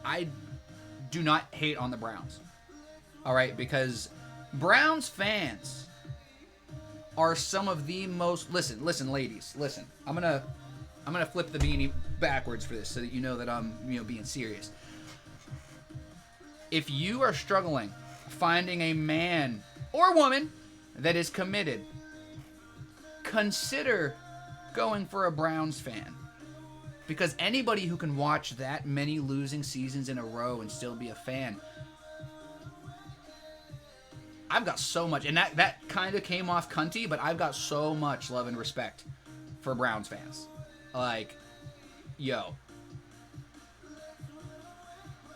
I do not hate on the Browns. All right, because Browns fans are some of the most... Listen, ladies, listen. I'm gonna flip the beanie backwards for this so that you know that I'm, you know, being serious. If you are struggling finding a man or woman that is committed, consider going for a Browns fan. Because anybody who can watch that many losing seasons in a row and still be a fan... I've got so much, and that kind of came off cunty, but I've got so much love and respect for Browns fans. Like, yo.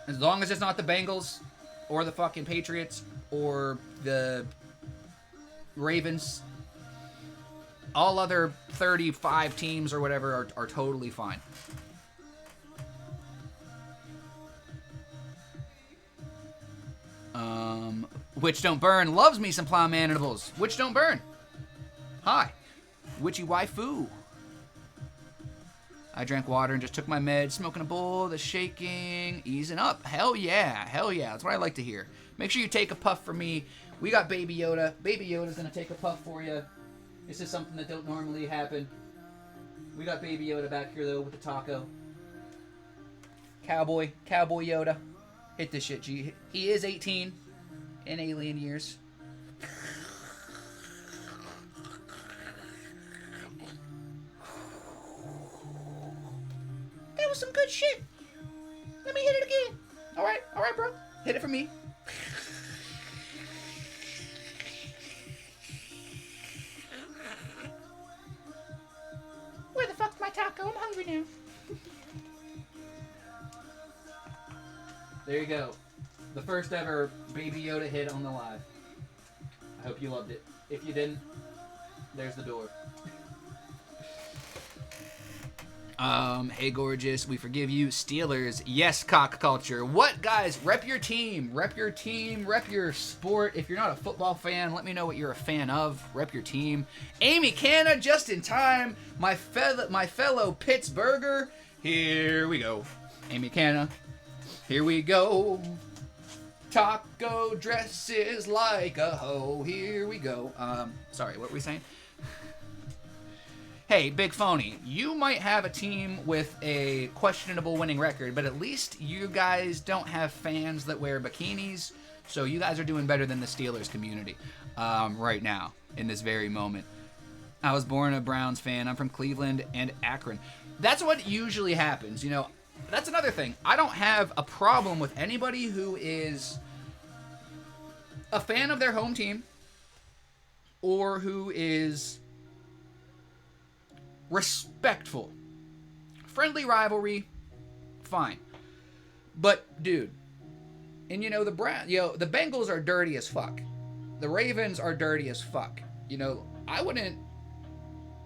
As long as it's not the Bengals, or the fucking Patriots, or the Ravens, all other 35 teams or whatever are totally fine. Witch Don't Burn loves me some Plow Manables. Witch Don't Burn. Hi. Witchy waifu. I drank water and just took my meds, smoking a bowl, the shaking, easing up. Hell yeah. Hell yeah. That's what I like to hear. Make sure you take a puff for me. We got Baby Yoda. Baby Yoda's going to take a puff for you. This is something that don't normally happen. We got Baby Yoda back here, though, with the taco. Cowboy Yoda. Hit this shit, G. He is 18 in alien years. That was some good shit. Let me hit it again. All right, bro. Hit it for me. Where the fuck's my taco? I'm hungry now. There you go. The first ever Baby Yoda hit on the live. I hope you loved it. If you didn't, there's the door. Hey gorgeous, we forgive you. Steelers, yes, cock culture. What, guys? Rep your team. Rep your team. Rep your sport. If you're not a football fan, let me know what you're a fan of. Rep your team. Amy Canna, just in time. My fellow Pittsburgher. Here we go. Amy Canna. Here we go. Taco dresses like a hoe. Here we go. Sorry, what were we saying? Hey, Big Phony, you might have a team with a questionable winning record, but at least you guys don't have fans that wear bikinis, so you guys are doing better than the Steelers community right now, in this very moment. I was born a Browns fan. I'm from Cleveland and Akron. That's what usually happens, you know. That's another thing. I don't have a problem with anybody who is a fan of their home team or who is respectful. Friendly rivalry, fine. But, dude, and you know, the Bengals are dirty as fuck. The Ravens are dirty as fuck. You know, I wouldn't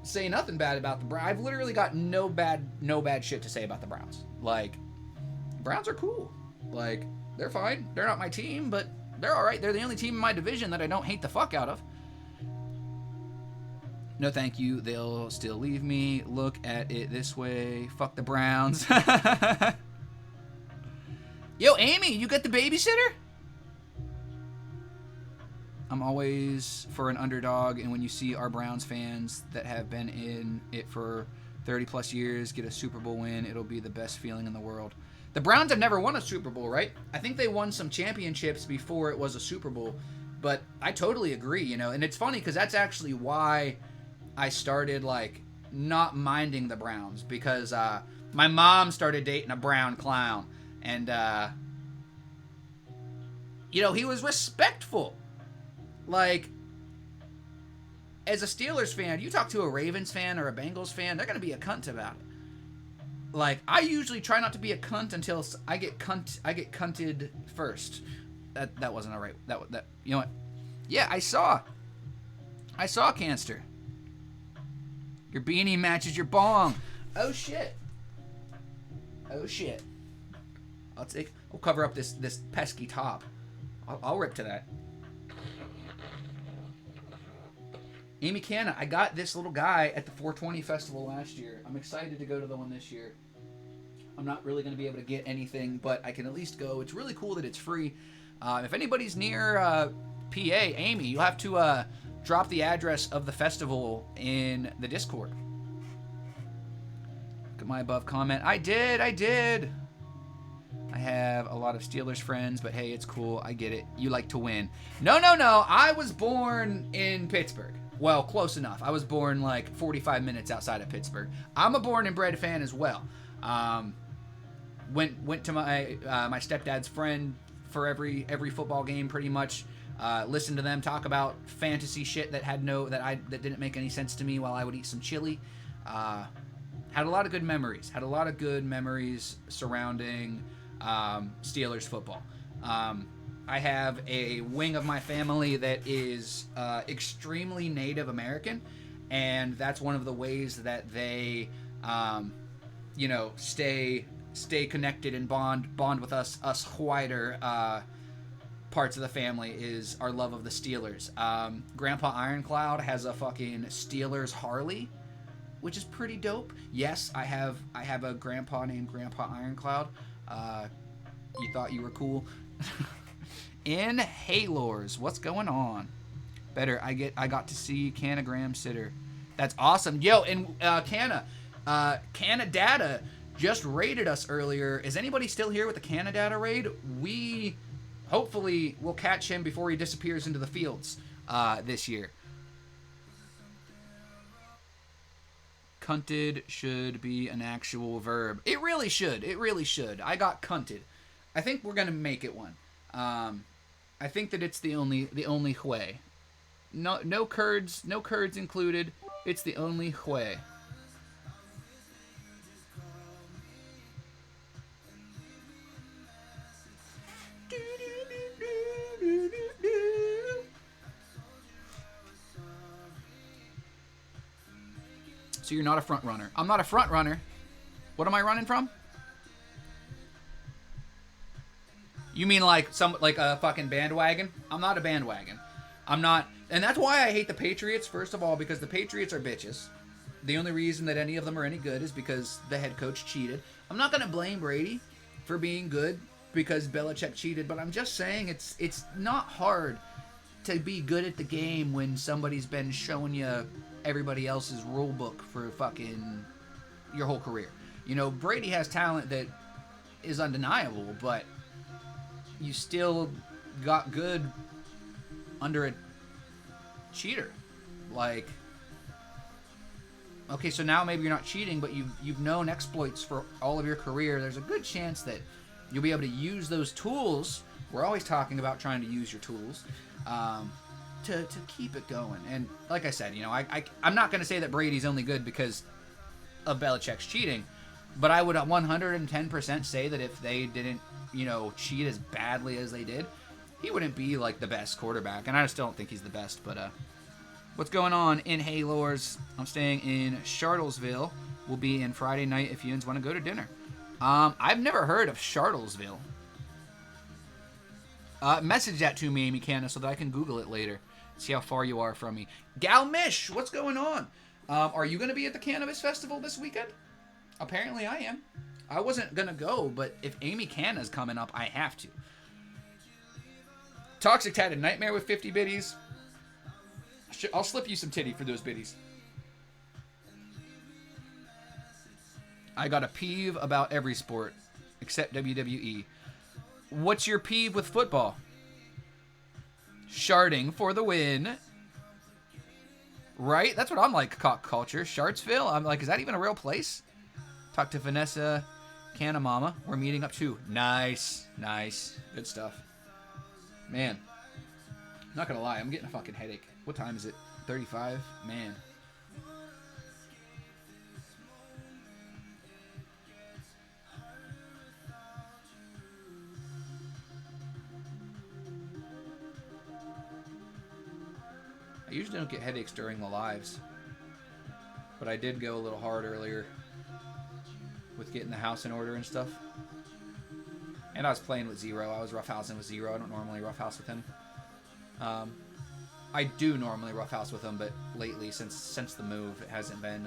say nothing bad about the Browns. I've literally got no bad shit to say about the Browns. Like, Browns are cool. Like, they're fine. They're not my team, but they're all right. They're the only team in my division that I don't hate the fuck out of. No, thank you. They'll still leave me. Look at it this way. Fuck the Browns. Yo, Amy, you got the babysitter? I'm always for an underdog, and when you see our Browns fans that have been in it for 30 plus years get a Super Bowl win, it'll be the best feeling in the world. The Browns have never won a Super Bowl, right? I think they won some championships before it was a Super Bowl, but I totally agree, you know, and it's funny because that's actually why I started, like, not minding the Browns, because my mom started dating a brown clown, and, you know, he was respectful. Like, as a Steelers fan, you talk to a Ravens fan or a Bengals fan, they're going to be a cunt about it. Like, I usually try not to be a cunt until I get cunted first. That wasn't all right. That you know what? Yeah, I saw Canster. Your beanie matches your bong. Oh shit. We'll cover up this pesky top. I'll rip to that. Amy Canna, I got this little guy at the 420 festival last year. I'm excited to go to the one this year. I'm not really going to be able to get anything, but I can at least go. It's really cool that it's free. If anybody's near PA, Amy, you'll have to drop the address of the festival in the Discord. Look at my above comment. I did. I have a lot of Steelers friends, but hey, it's cool. I get it. You like to win. No. I was born in Pittsburgh. Well, close enough. I was born like 45 minutes outside of Pittsburgh. I'm a born and bred fan as well. Went to my my stepdad's friend for every football game pretty much. Listened to them talk about fantasy shit that didn't make any sense to me while I would eat some chili. Had a lot of good memories. Surrounding Steelers football. I have a wing of my family that is extremely Native American, and that's one of the ways that they, stay connected and bond with us whiter parts of the family is our love of the Steelers. Grandpa Ironcloud has a fucking Steelers Harley, which is pretty dope. Yes, I have a grandpa named Grandpa Ironcloud. You thought you were cool. In Haylors, what's going on? Better, I got to see Canagram Sitter. That's awesome. Yo, and Canna Data just raided us earlier. Is anybody still here with the Canna Data raid? We hopefully will catch him before he disappears into the fields this year. Cunted should be an actual verb. It really should. I got cunted. I think we're gonna make it one. I think that it's the only way. No curds included. It's the only way. So you're not a front runner. I'm not a front runner. What am I running from? You mean like a fucking bandwagon? I'm not a bandwagon. I'm not, and that's why I hate the Patriots, first of all, because the Patriots are bitches. The only reason that any of them are any good is because the head coach cheated. I'm not going to blame Brady for being good because Belichick cheated, but I'm just saying it's not hard to be good at the game when somebody's been showing you everybody else's rule book for fucking your whole career. You know, Brady has talent that is undeniable, but you still got good under a cheater. Like, okay, so now maybe you're not cheating, but you've known exploits for all of your career. There's a good chance that you'll be able to use those tools. We're always talking about trying to use your tools to keep it going. And like I said, you know, I'm not going to say that Brady's only good because of Belichick's cheating, but I would 110% say that if they didn't, you know, cheat as badly as they did, he wouldn't be like the best quarterback. And I still don't think he's the best, but what's going on in Haylors? I'm staying in Charlottesville. We'll be in Friday night if you want to go to dinner. I've never heard of Charlottesville. Message that to me, Amy Canna, so that I can Google it later. See how far you are from me. Gal Mish, what's going on? Are you going to be at the Cannabis Festival this weekend? Apparently I am. I wasn't going to go, but if Amy Canna's coming up, I have to. Toxic Tatted Nightmare with 50 biddies. I'll slip you some titty for those biddies. I got a peeve about every sport except WWE. What's your peeve with football? Sharding for the win. Right? That's what I'm like, cock culture. Shartsville? I'm like, is that even a real place? Talk to Vanessa Canna Mama. We're meeting up too. Nice. Nice. Good stuff. Man. Not gonna lie, I'm getting a fucking headache. What time is it? 35? Man. I usually don't get headaches during the lives, but I did go a little hard earlier with getting the house in order and stuff. And I was playing with Zero. I was roughhousing with Zero. I don't normally roughhouse with him. I do normally roughhouse with him, but lately, since the move, it hasn't been.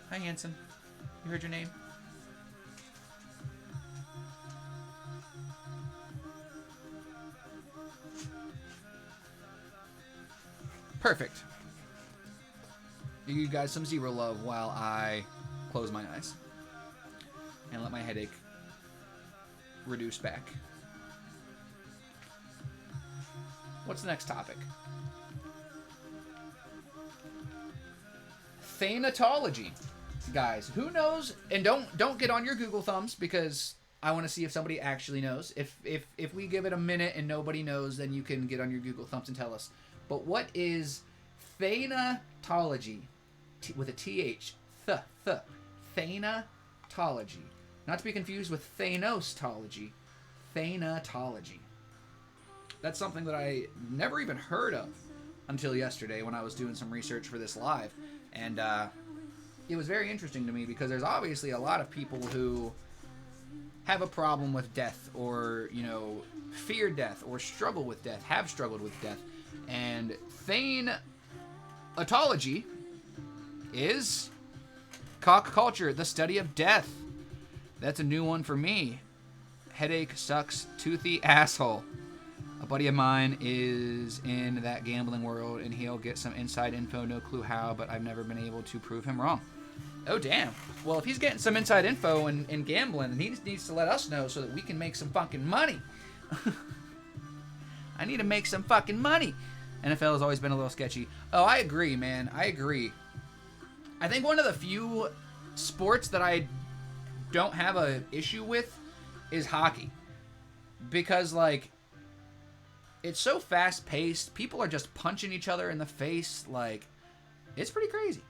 Hi, Hanson. You heard your name? Perfect. Give you guys some Zero love while I close my eyes and let my headache reduce back. What's the next topic? Thanatology. Guys, who knows? And don't get on your Google thumbs, because I want to see if somebody actually knows. If we give it a minute and nobody knows, then you can get on your Google thumbs and tell us. But what is thanatology? With a TH. Thanatology. Not to be confused with Thanosology. Thanatology. That's something that I never even heard of until yesterday when I was doing some research for this live. And it was very interesting to me, because there's obviously a lot of people who have a problem with death, or, you know, fear death, or struggle with death, have struggled with death. And thanatology is cock culture, the study of death. That's a new one for me. Headache sucks, toothy asshole. A buddy of mine is in that gambling world, and he'll get some inside info, no clue how, but I've never been able to prove him wrong. Oh, damn. Well, if he's getting some inside info in gambling, then he needs to let us know so that we can make some fucking money. I need to make some fucking money. NFL has always been a little sketchy. Oh, I agree, man. I agree. I think one of the few sports that I don't have a issue with is hockey. Because, like, it's so fast-paced. People are just punching each other in the face. Like, it's pretty crazy.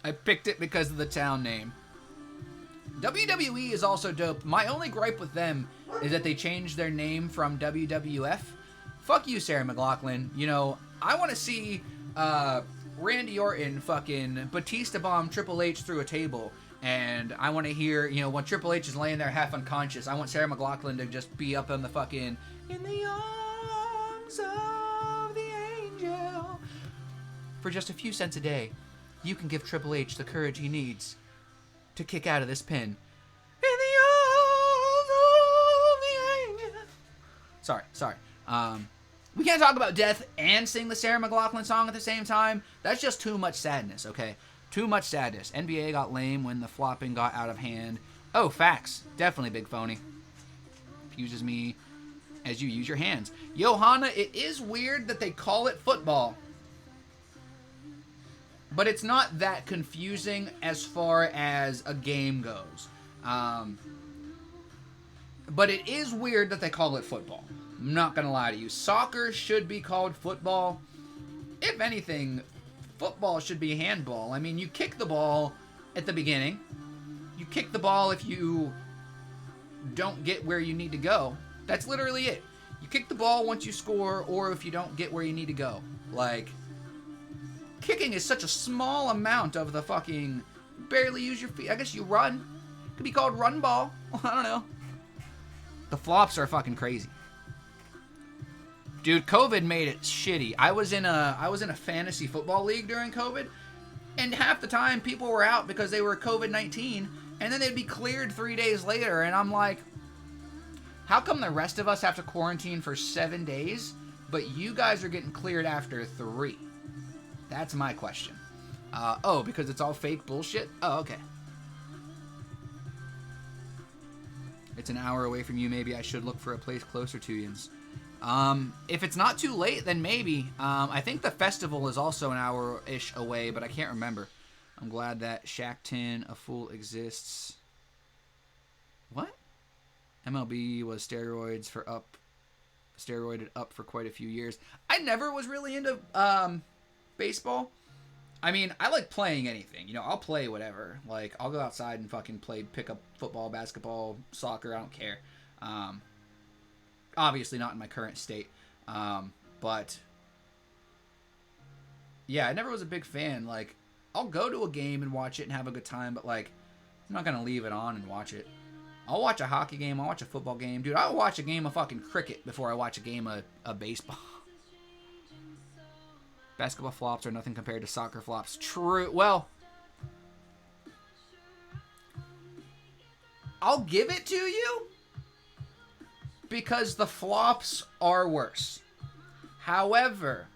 I picked it because of the town name. WWE is also dope. My only gripe with them is that they changed their name from WWF. Fuck you, Sarah McLachlan. You know, I want to see Randy Orton fucking Batista bomb Triple H through a table. And I want to hear, you know, when Triple H is laying there half unconscious, I want Sarah McLachlan to just be up on the fucking in the arms of the angel. For just a few cents a day, you can give Triple H the courage he needs to kick out of this pin. In the arms of the angel. Sorry. We can't talk about death and sing the Sarah McLachlan song at the same time. That's just too much sadness, okay? Too much sadness. NBA got lame when the flopping got out of hand. Oh, facts. Definitely big phony. Confuses me as you use your hands. Johanna, it is weird that they call it football. But it's not that confusing as far as a game goes. But it is weird that they call it football. I'm not going to lie to you. Soccer should be called football. If anything, football should be handball. I mean, you kick the ball at the beginning. You kick the ball if you don't get where you need to go. That's literally it. You kick the ball once you score, or if you don't get where you need to go. Like, kicking is such a small amount of the fucking barely use your feet. I guess you run. Could be called run ball. I don't know. The flops are fucking crazy. Dude, COVID made it shitty. I was in a fantasy football league during COVID, and half the time people were out because they were COVID-19, and then they'd be cleared 3 days later, and I'm like, how come the rest of us have to quarantine for 7 days, but you guys are getting cleared after 3? That's my question. Oh, because it's all fake bullshit? Oh, okay. It's an hour away from you. Maybe I should look for a place closer to you. If it's not too late, then maybe. I think the festival is also an hour-ish away, but I can't remember. I'm glad that Shackton, a fool, exists. What? MLB was steroided up for quite a few years. I never was really into baseball. I mean, I like playing anything. You know, I'll play whatever. Like, I'll go outside and fucking pick up football, basketball, soccer. I don't care. Obviously not in my current state. But, yeah, I never was a big fan. Like, I'll go to a game and watch it and have a good time, but, like, I'm not going to leave it on and watch it. I'll watch a hockey game. I'll watch a football game. Dude, I'll watch a game of fucking cricket before I watch a game of baseball. Basketball flops are nothing compared to soccer flops. True. Well, I'll give it to you because the flops are worse. However,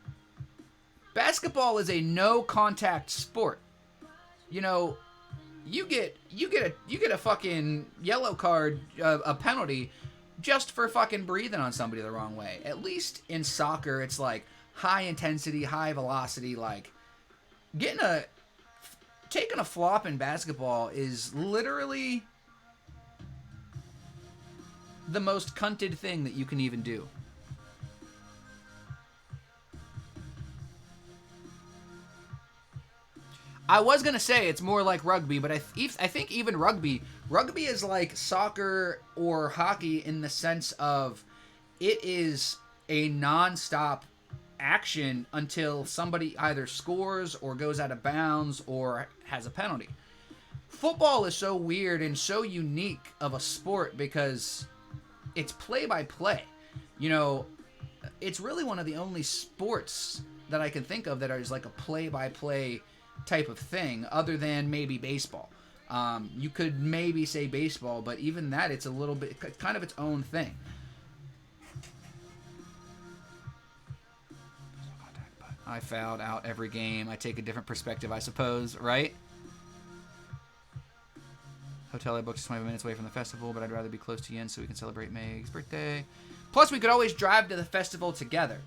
basketball is a no-contact sport. You know, you get a fucking yellow card, a penalty, just for fucking breathing on somebody the wrong way. At least in soccer, it's like high intensity, high velocity. Like taking a flop in basketball is literally the most cunted thing that you can even do. I was going to say it's more like rugby, but I think even rugby is like soccer or hockey in the sense of it is a non-stop action until somebody either scores or goes out of bounds or has a penalty. Football is so weird and so unique of a sport because it's play-by-play. You know, it's really one of the only sports that I can think of that is like a play-by-play type of thing, other than maybe baseball. You could maybe say baseball, but even that, it's a little bit kind of its own thing. I fouled out every game. I take a different perspective, I suppose, right? Hotel I booked is 25 minutes away from the festival, but I'd rather be close to Yen so we can celebrate Meg's birthday. Plus, we could always drive to the festival together.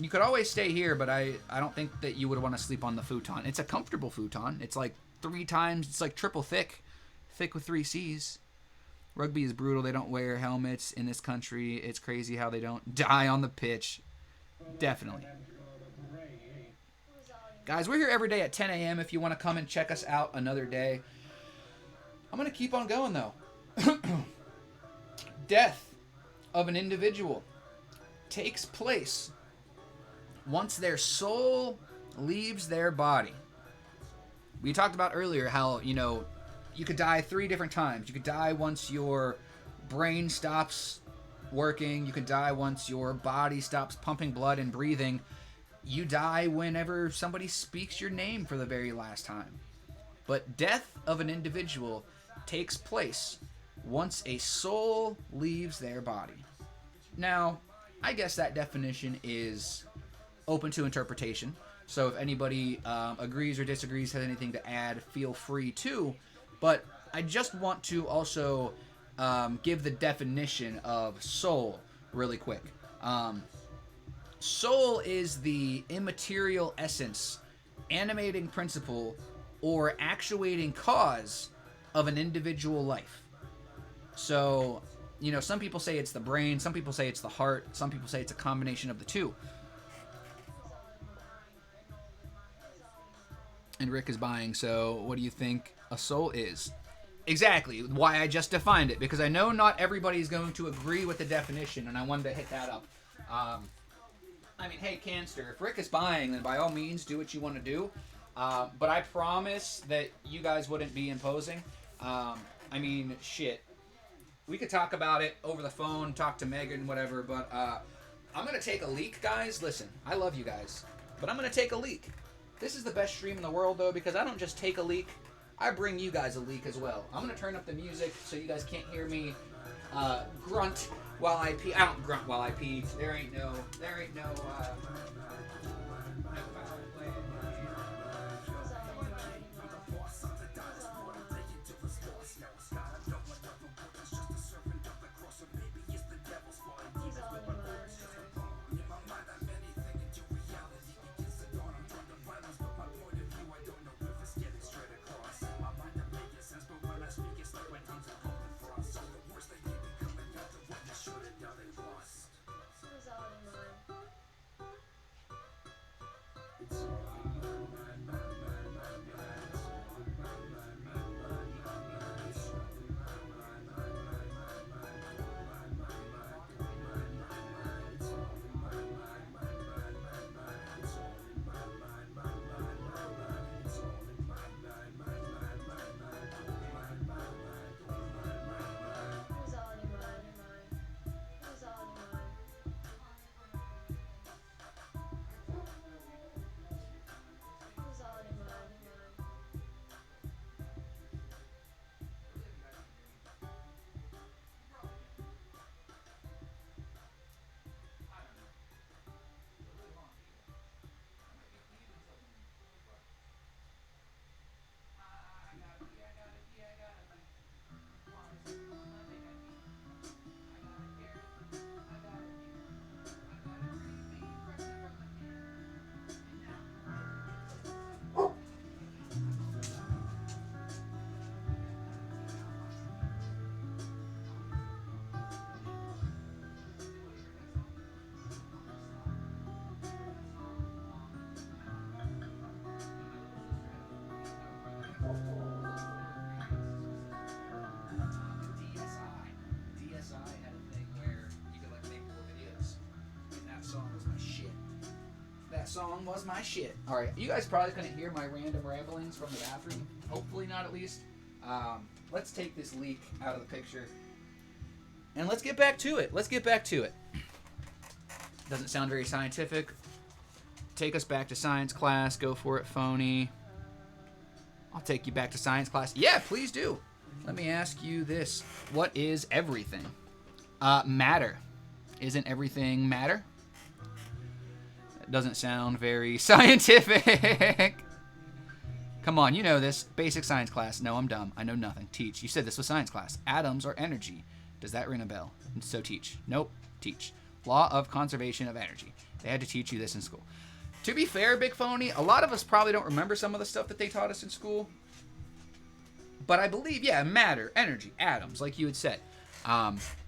You could always stay here, but I don't think that you would want to sleep on the futon. It's a comfortable futon. It's like 3 times, it's like triple thick with 3 C's. Rugby is brutal. They don't wear helmets in this country. It's crazy how they don't die on the pitch. Definitely. Guys, we're here every day at 10 a.m. if you want to come and check us out another day. I'm going to keep on going, though. Death of an individual takes place once their soul leaves their body. We talked about earlier how, you know, you could die 3 different times. You could die once your brain stops working. You could die once your body stops pumping blood and breathing. You die whenever somebody speaks your name for the very last time. But death of an individual takes place once a soul leaves their body. Now, I guess that definition is open to interpretation. So if anybody agrees or disagrees, has anything to add, feel free to. But I just want to also give the definition of soul really quick. Soul is the immaterial essence, animating principle, or actuating cause of an individual life. So, you know, some people say it's the brain, some people say it's the heart, some people say it's a combination of the two. And Rick is buying, so what do you think a soul is? Exactly. Why I just defined it, because I know not everybody's going to agree with the definition, and I wanted to hit that up. I mean, hey, Canster, if Rick is buying, then by all means, do what you want to do. But I promise that you guys wouldn't be imposing. I mean, shit. We could talk about it over the phone, talk to Megan, whatever, but I'm going to take a leak, guys. Listen, I love you guys, but I'm going to take a leak. This is the best stream in the world, though, because I don't just take a leak. I bring you guys a leak as well. I'm going to turn up the music so you guys can't hear me grunt while I pee. I don't grunt while I pee. There ain't no song was my shit. Alright, you guys probably couldn't hear my random ramblings from the bathroom. Hopefully not, at least. Let's take this leak out of the picture. And let's get back to it. Doesn't sound very scientific. Take us back to science class. Go for it, phony. I'll take you back to science class. Yeah, please do. Let me ask you this. What is everything? Matter. Isn't everything matter? Doesn't sound very scientific. Come on, you know this. Basic science class. No, I'm dumb. I know nothing. Teach. You said this was science class. Atoms are energy. Does that ring a bell? So teach. Nope. Teach. Law of conservation of energy. They had to teach you this in school. To be fair, Big Phony, a lot of us probably don't remember some of the stuff that they taught us in school. But I believe, yeah, matter, energy, atoms, like you had said.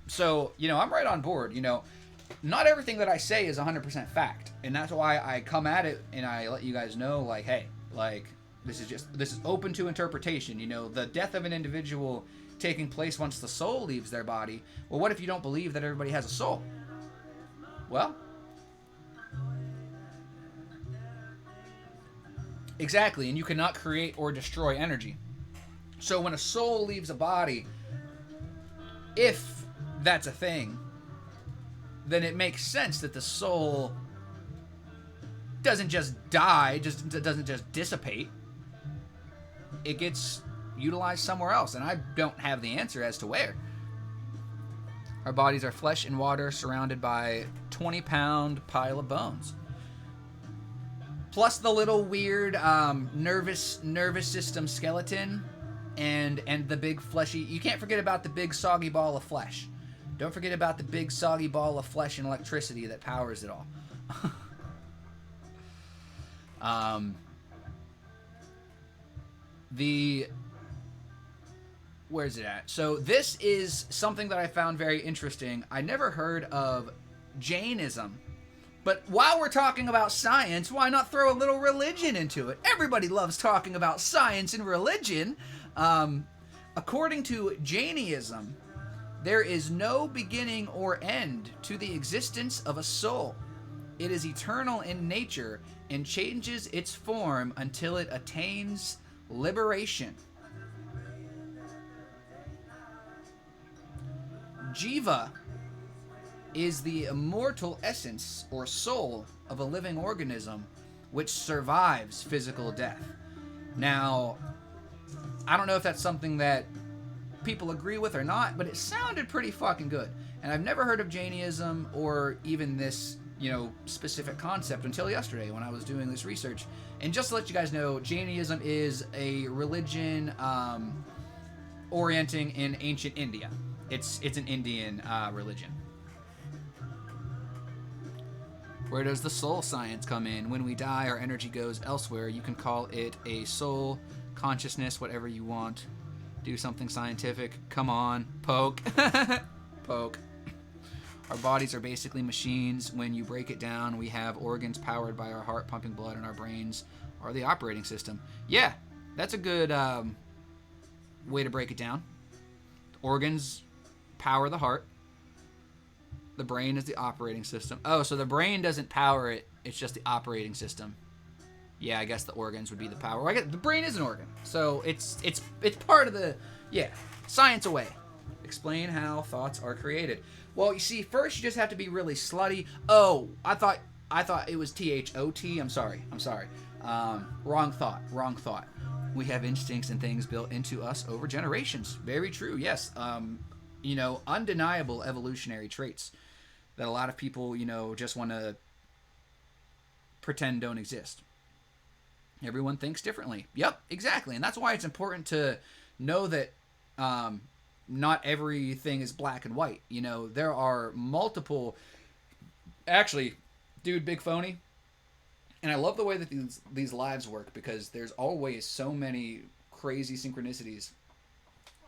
So, I'm right on board, Not everything that I say is 100% fact, and that's why I come at it and I let you guys know, like, hey, like, this is open to interpretation. The death of an individual taking place once the soul leaves their body. Well, what if you don't believe that everybody has a soul? Well, exactly, and you cannot create or destroy energy. So when a soul leaves a body, if that's a thing, then it makes sense that the soul doesn't just die, doesn't just dissipate. It gets utilized somewhere else, and I don't have the answer as to where. Our bodies are flesh and water surrounded by 20-pound pile of bones. Plus the little weird nervous system skeleton and the big fleshy... You can't forget about the big soggy ball of flesh. Don't forget about the big soggy ball of flesh and electricity that powers it all. Where's it at? So this is something that I found very interesting. I never heard of Jainism. But while we're talking about science, why not throw a little religion into it? Everybody loves talking about science and religion. A According to Jainism, there is no beginning or end to the existence of a soul. It is eternal in nature and changes its form until it attains liberation. Jiva is the immortal essence or soul of a living organism which survives physical death. Now, I don't know if that's something that people agree with or not, but it sounded pretty fucking good. And I've never heard of Jainism or even this, specific concept until yesterday when I was doing this research. And just to let you guys know, Jainism is a religion orienting in ancient India. It's an Indian religion. Where does the soul science come in? When we die, our energy goes elsewhere. You can call it a soul, consciousness, whatever you want. Do something scientific. Come on. Poke. Poke. Our bodies are basically machines. When you break it down, we have organs powered by our heart pumping blood, and our brains are the operating system. Yeah, that's a good way to break it down. Organs power the heart. The brain is the operating system. Oh, so the brain doesn't power it. It's just the operating system. Yeah, I guess the organs would be the power. I guess the brain is an organ. So it's part of the, science away. Explain how thoughts are created. Well, you see, first you just have to be really slutty. Oh, I thought it was THOT. I'm sorry. Wrong thought. We have instincts and things built into us over generations. Very true. Yes. Undeniable evolutionary traits that a lot of people, just want to pretend don't exist. Everyone thinks differently. Yep, exactly. And that's why it's important to know that not everything is black and white. There are multiple... Actually, dude, Big Phony, and I love the way that these lives work because there's always so many crazy synchronicities.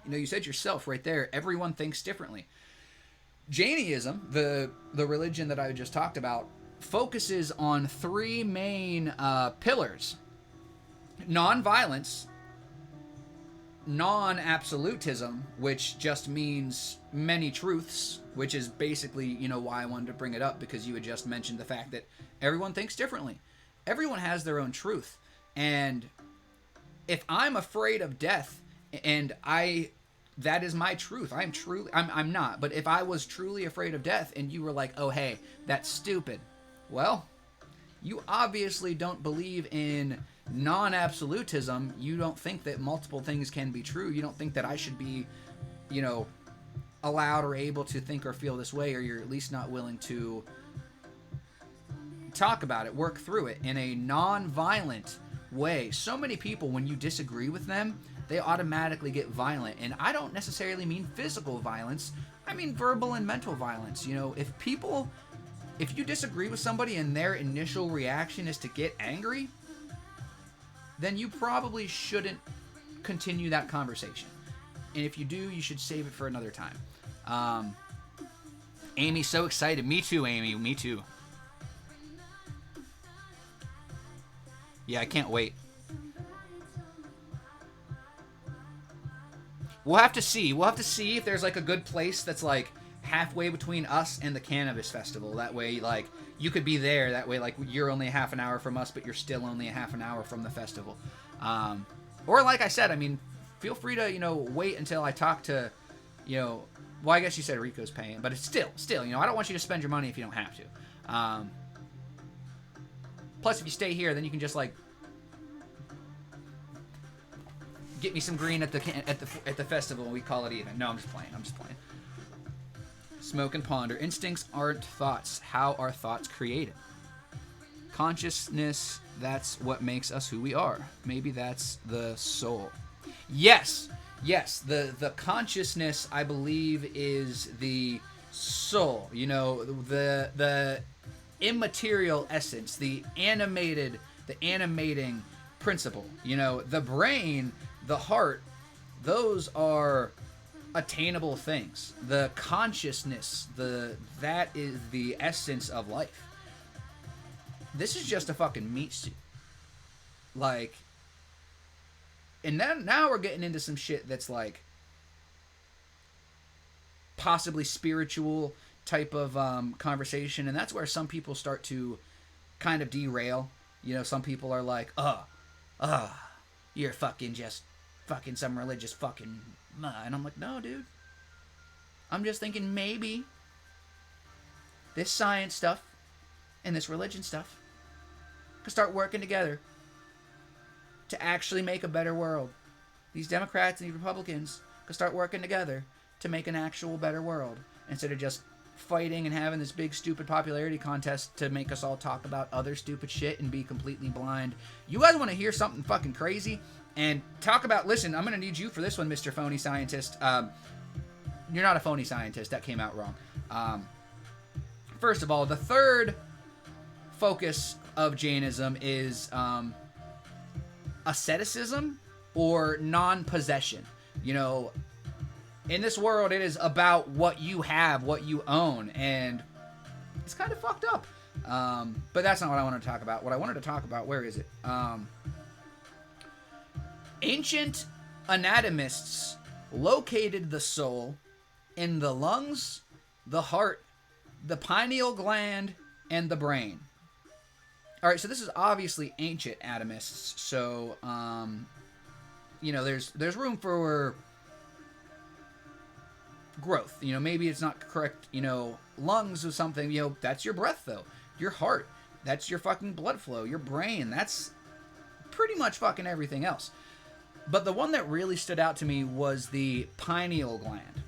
You said yourself right there, everyone thinks differently. Jainism, the religion that I just talked about, focuses on three main pillars. Non-violence, non-absolutism, which just means many truths, which is basically, why I wanted to bring it up, because you had just mentioned the fact that everyone thinks differently. Everyone has their own truth. And if I'm afraid of death, and that is my truth. I'm not. But if I was truly afraid of death and you were like, oh, hey, that's stupid. Well, you obviously don't believe in non-absolutism. You don't think that multiple things can be true. You don't think that I should be, allowed or able to think or feel this way, or you're at least not willing to talk about it, work through it in a non-violent way. So many people, when you disagree with them, they automatically get violent. And I don't necessarily mean physical violence. I mean verbal and mental violence. If you disagree with somebody and their initial reaction is to get angry, then you probably shouldn't continue that conversation. And if you do, you should save it for another time. Amy's so excited. Me too, Amy. Me too. Yeah, I can't wait. We'll have to see. We'll have to see if there's like a good place that's like halfway between us and the cannabis festival. That way, like, you could be there. That way, like, you're only a half an hour from us, but you're still only a half an hour from the festival. Or like I said, I mean, feel free to, wait until I talk to, well, I guess you said Rico's paying, but it's still, I don't want you to spend your money if you don't have to. Plus, if you stay here, then you can just, like, get me some green at the festival and we call it even. No, I'm just playing. Smoke and ponder. Instincts aren't thoughts. How are thoughts created? Consciousness, that's what makes us who we are. Maybe that's the soul. Yes, the consciousness, I believe, is the soul. The immaterial essence, the animating principle. The brain, the heart, those are attainable things. The consciousness, that is the essence of life. This is just a fucking meat suit. Like, and then now we're getting into some shit that's like possibly spiritual type of conversation, and that's where some people start to kind of derail. You know, some people are like, you're fucking just fucking some religious fucking, and I'm like, no, dude. I'm just thinking maybe this science stuff and this religion stuff could start working together to actually make a better world. These Democrats and these Republicans could start working together to make an actual better world instead of just fighting and having this big stupid popularity contest to make us all talk about other stupid shit and be completely blind. You guys want to hear something fucking crazy and talk about, listen, I'm going to need you for this one, Mr. Phony Scientist. You're not a phony scientist. That came out wrong. First of all, the third focus of Jainism is asceticism or non-possession. You know, in this world, it is about what you have, what you own, and it's kind of fucked up. But that's not what I wanted to talk about. What I wanted to talk about, where is it? Ancient anatomists located the soul in the lungs, the heart, the pineal gland, and the brain. All right, so this is obviously ancient atomists, so you know, there's room for growth. You know, maybe it's not correct. You know, lungs or something. You know, that's your breath though. Your heart, that's your fucking blood flow. Your brain, that's pretty much fucking everything else. But the one that really stood out to me was the pineal gland.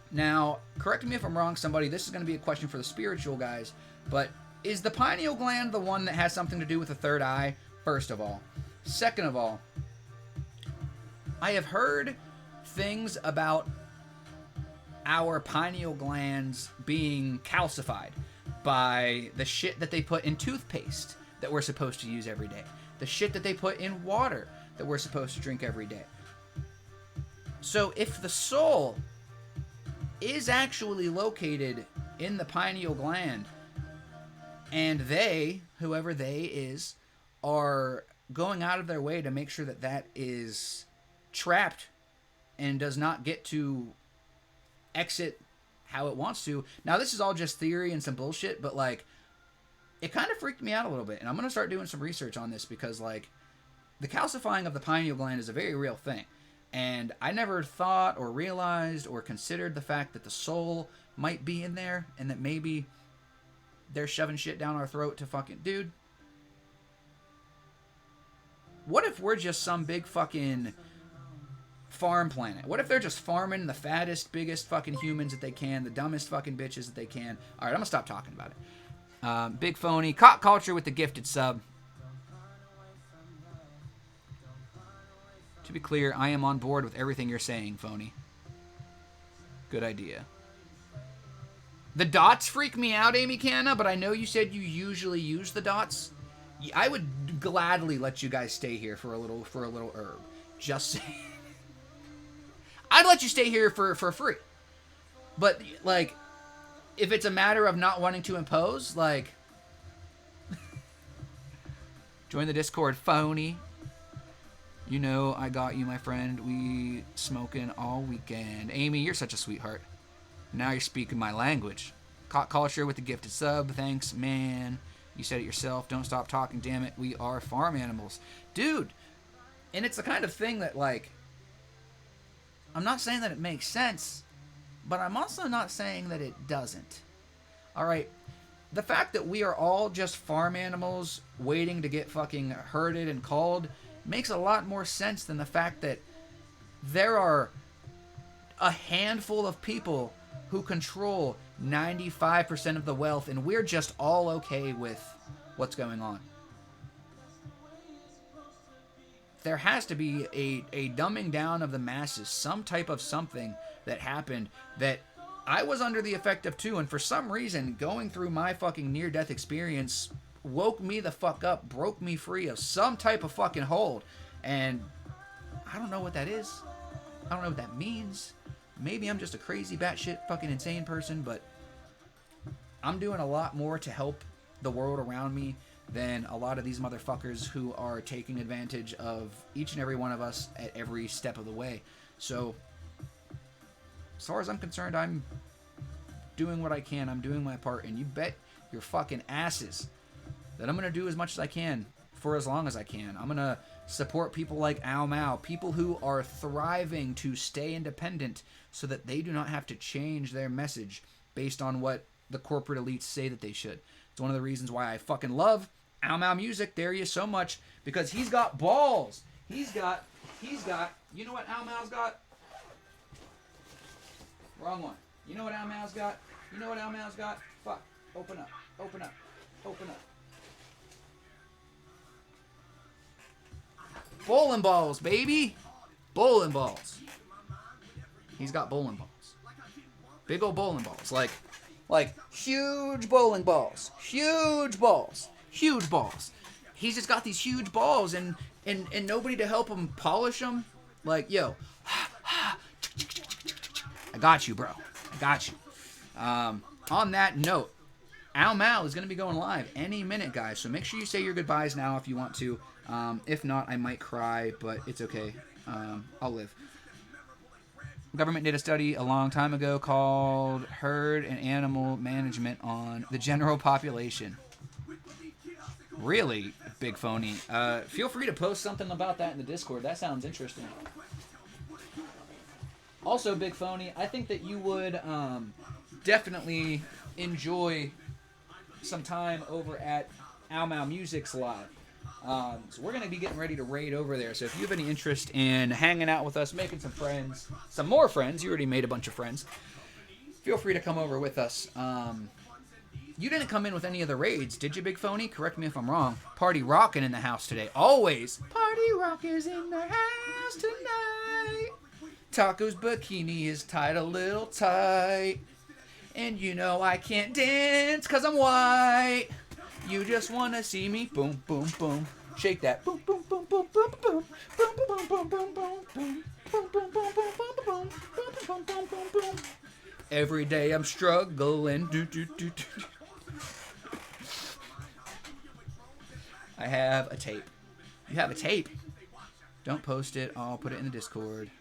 Now, correct me if I'm wrong, somebody. This is going to be a question for the spiritual guys, but is the pineal gland the one that has something to do with the third eye? First of all. Second of all, I have heard things about our pineal glands being calcified by the shit that they put in toothpaste that we're supposed to use every day. The shit that they put in water that we're supposed to drink every day. So if the soul is actually located in the pineal gland, and they, whoever they is, are going out of their way to make sure that that is trapped and does not get to exit how it wants to. Now, this is all just theory and some bullshit, but, like, it kind of freaked me out a little bit. And I'm going to start doing some research on this because, like, the calcifying of the pineal gland is a very real thing. And I never thought or realized or considered the fact that the soul might be in there and that maybe they're shoving shit down our throat to fucking... Dude, what if we're just some big fucking farm planet? What if they're just farming the fattest, biggest fucking humans that they can, the dumbest fucking bitches that they can? All right, I'm gonna stop talking about it. Big Phony, Cock Culture with the gifted sub. To be clear, I am on board with everything you're saying, Phony. Good idea. The dots freak me out, Amy Canna, but I know you said you usually use the dots. I would gladly let you guys stay here for a little herb. Just saying. I'd let you stay here for free. But, like, if it's a matter of not wanting to impose, like... Join the Discord, Phony. You know I got you, my friend. We smoking all weekend. Amy, you're such a sweetheart. Now you're speaking my language. Cock Culture with the gifted sub. Thanks, man. You said it yourself. Don't stop talking, damn it. We are farm animals. Dude, and it's the kind of thing that, like... I'm not saying that it makes sense, but I'm also not saying that it doesn't. Alright, the fact that we are all just farm animals waiting to get fucking herded and culled makes a lot more sense than the fact that there are a handful of people who control 95% of the wealth, and we're just all okay with what's going on. There has to be a dumbing down of the masses, some type of something that happened that I was under the effect of too, and for some reason, going through my fucking near-death experience woke me the fuck up, broke me free of some type of fucking hold, and I don't know what that is. I don't know what that means. Maybe I'm just a crazy batshit fucking insane person, but I'm doing a lot more to help the world around me than a lot of these motherfuckers who are taking advantage of each and every one of us at every step of the way. So as far as I'm concerned, I'm doing what I can. I'm doing my part, and you bet your fucking asses that I'm going to do as much as I can for as long as I can. I'm going to support people like Ao Mao, people who are thriving to stay independent so that they do not have to change their message based on what the corporate elites say that they should. It's one of the reasons why I fucking love Ao Mao music. There he is so much, because he's got balls. He's got, you know what Ao Mao's got? Wrong one. You know what Ao Mao's got? You know what Ao Mao's got? Fuck. Open up. Open up. Open up. Bowling balls, baby. Bowling balls. He's got bowling balls. Big old bowling balls. Like huge bowling balls. Huge balls. Huge balls. He's just got these huge balls and nobody to help him polish them. Like, yo. I got you, bro. I got you. On that note, Ao Mao is going to be going live any minute, guys. So make sure you say your goodbyes now if you want to. If not, I might cry, but it's okay. I'll live. Government did a study a long time ago called Herd and Animal Management on the General Population. Really, Big Phony. Feel free to post something about that in the Discord. That sounds interesting. Also, Big Phony, I think that you would definitely enjoy some time over at Ao Mao Music's live. So we're going to be getting ready to raid over there. So if you have any interest in hanging out with us, making some friends, some more friends, you already made a bunch of friends, feel free to come over with us. You didn't come in with any of the raids, did you, Big Phony? Correct me if I'm wrong. Party Rockin' in the house today. Always. Party Rock is in the house tonight. Taco's bikini is tied a little tight. And you know I can't dance 'cause I'm white. You just wanna see me boom, boom, boom. Shake that. Boom, boom, boom, boom, boom, boom. Boom, boom, boom, boom, boom, boom. Boom, boom, boom, boom, boom, boom. Boom, boom, boom, boom. Every day I'm struggling. Do, do, do, do. I have a tape. You have a tape? Don't post it. I'll put it in the Discord.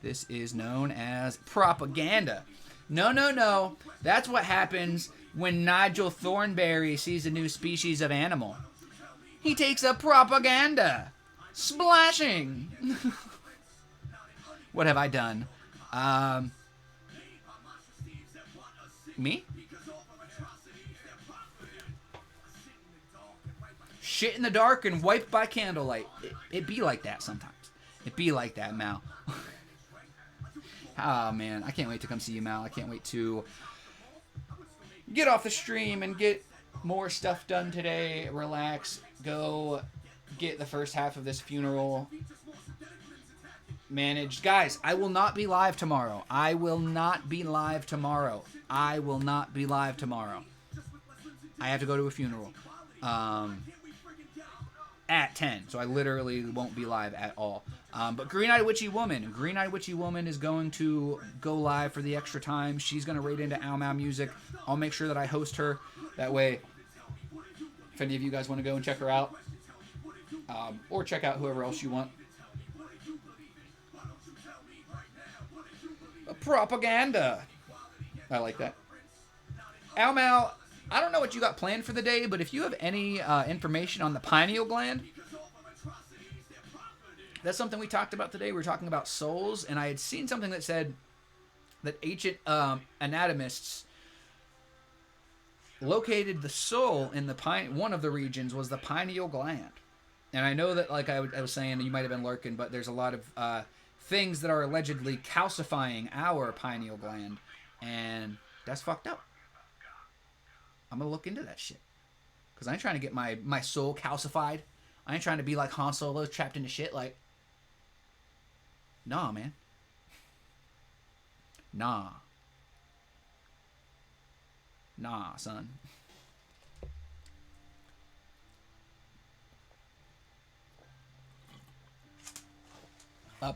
This is known as propaganda. No, no, no. That's what happens when Nigel Thornberry sees a new species of animal. He takes up propaganda. Splashing. What have I done? Me? Shit in the dark and wiped by candlelight. It be like that sometimes. It be like that, Mal. Oh, man. I can't wait to come see you, Mal. I can't wait to get off the stream and get more stuff done today. Relax. Go get the first half of this funeral managed. Guys, I will not be live tomorrow. I will not be live tomorrow. I will not be live tomorrow. I have to go to a funeral. At 10. So I literally won't be live at all. But Green-Eyed Witchy Woman. Green-Eyed Witchy Woman is going to go live for the extra time. She's going to raid into Ao Mao Music. I'll make sure that I host her. That way, if any of you guys want to go and check her out, or check out whoever else you want. Propaganda. I like that. Ao Mao, I don't know what you got planned for the day, but if you have any information on the pineal gland, that's something we talked about today. We were talking about souls, and I had seen something that said that ancient anatomists located the soul in the one of the regions was the pineal gland. And I know that, like I was saying, you might have been lurking, but there's a lot of things that are allegedly calcifying our pineal gland, and that's fucked up. I'm gonna look into that shit, because I ain't trying to get my soul calcified. I ain't trying to be like Han Solo, trapped into shit. Like, nah, man. Nah, son.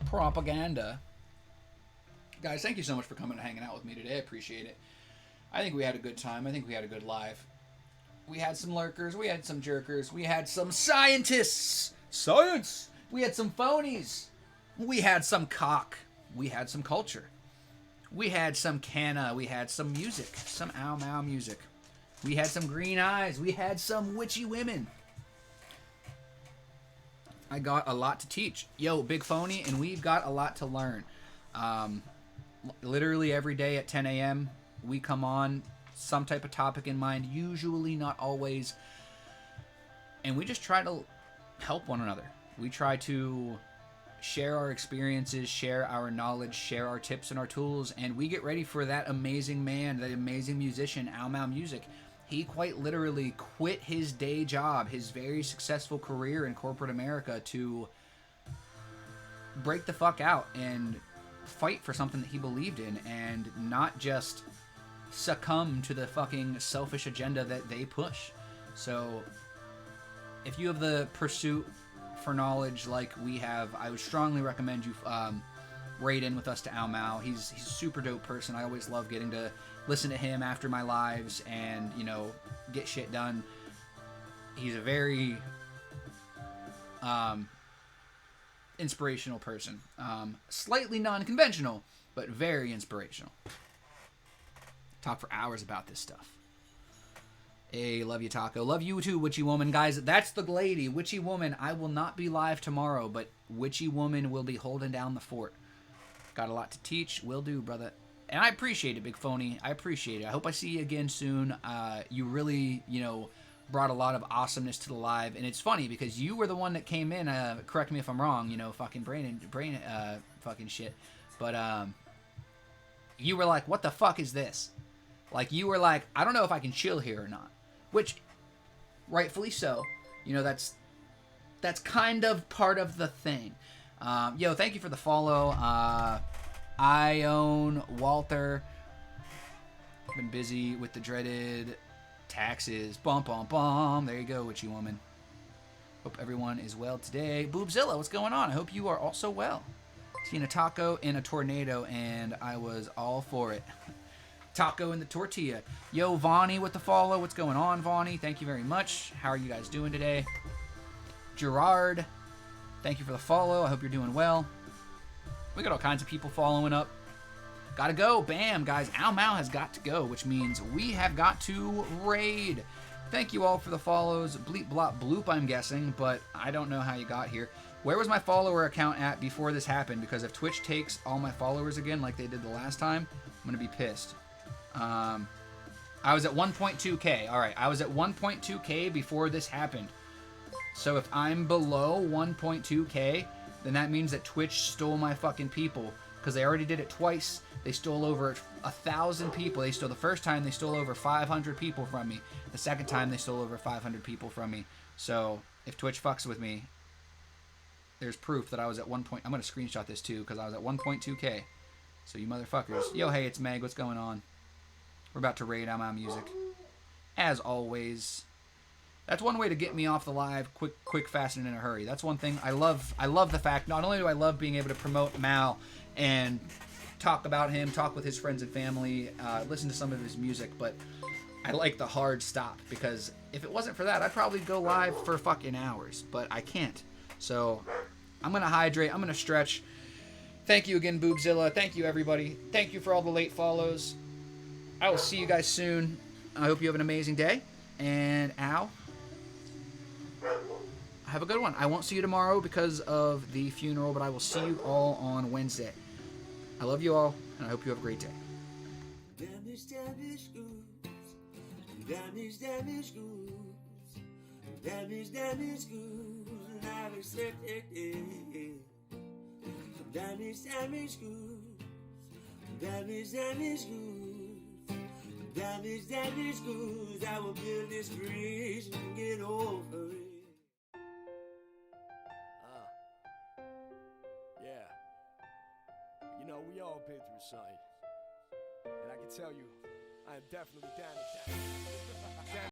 Propaganda. Guys, thank you so much for coming and hanging out with me today. I appreciate it. I think we had a good time. I think we had a good live. We had some lurkers. We had some jerkers. We had some scientists. Science! We had some phonies. We had some cock. We had some culture. We had some canna. We had some music. Some Ow Mau music. We had some green eyes. We had some witchy women. I got a lot to teach. Yo, Big Phony, and we've got a lot to learn. Literally every day at 10 a.m., we come on, some type of topic in mind, usually not always, and we just try to help one another. We try to share our experiences, share our knowledge, share our tips and our tools, and we get ready for that amazing man, that amazing musician, Ow Mau Music. He quite literally quit his day job, his very successful career in corporate America, to break the fuck out and fight for something that he believed in, and not just succumb to the fucking selfish agenda that they push. So if you have the pursuit for knowledge like we have, I would strongly recommend you raid in with us to Ow Mau. He's a super dope person. I always love getting to listen to him after my lives and, you know, get shit done. He's a very inspirational person. Slightly non-conventional, but very inspirational. Talk for hours about this stuff. Hey, love you, Taco. Love you too, Witchy Woman. Guys, that's the lady, Witchy Woman. I will not be live tomorrow, but Witchy Woman will be holding down the fort. Got a lot to teach. Will do, brother. And I appreciate it, Big Phony. I appreciate it. I hope I see you again soon. You really, you know, brought a lot of awesomeness to the live. And it's funny because you were the one that came in. Correct me if I'm wrong, you know, fucking brain fucking shit. But you were like, what the fuck is this? Like, you were like, I don't know if I can chill here or not. Which, rightfully so. You know, that's kind of part of the thing. Yo, thank you for the follow. I own Walter. Been busy with the dreaded taxes. Bum, bum, bum. There you go, Witchy Woman. Hope everyone is well today. Boobzilla, what's going on? I hope you are also well. Seen a taco in a tornado, and I was all for it. Taco in the tortilla. Yo, Vonnie with the follow. What's going on, Vonnie? Thank you very much. How are you guys doing today? Gerard, thank you for the follow. I hope you're doing well. We got all kinds of people following up. Gotta go. Bam, guys. Ow Mau has got to go, which means we have got to raid. Thank you all for the follows. Bleep, blop, bloop, I'm guessing, but I don't know how you got here. Where was my follower account at before this happened? Because if Twitch takes all my followers again like they did the last time, I'm going to be pissed. I was at 1.2k. Alright, I was at 1.2k before this happened. So if I'm below 1.2k, then that means that Twitch stole my fucking people. Because they already did it twice. They stole over 1,000 people. They stole the first time, they stole over 500 people from me. The second time, they stole over 500 people from me. So if Twitch fucks with me, there's proof that I was at 1. I'm going to screenshot this too, because I was at 1.2k. So you motherfuckers. Yo, hey, it's Meg. What's going on? We're about to raid Ow Mau Music. As always. That's one way to get me off the live quick, fast, and in a hurry. That's one thing I love. I love the fact, not only do I love being able to promote Mal and talk about him, talk with his friends and family, listen to some of his music, but I like the hard stop, because if it wasn't for that, I'd probably go live for fucking hours, but I can't. So I'm going to hydrate. I'm going to stretch. Thank you again, Boobzilla. Thank you, everybody. Thank you for all the late follows. I will see you guys soon. I hope you have an amazing day. And ow. Have a good one. I won't see you tomorrow because of the funeral, but I will see you all on Wednesday. I love you all, and I hope you have a great day. Damage, damage goods. Damage, damage goods. Damage, damage goods. I've accepted it. Damage, damage goods. Damage, damage goods. Damage, damage goods. I will build this bridge and get over it. Yeah. You know, we all been through something. And I can tell you, I am definitely down with that.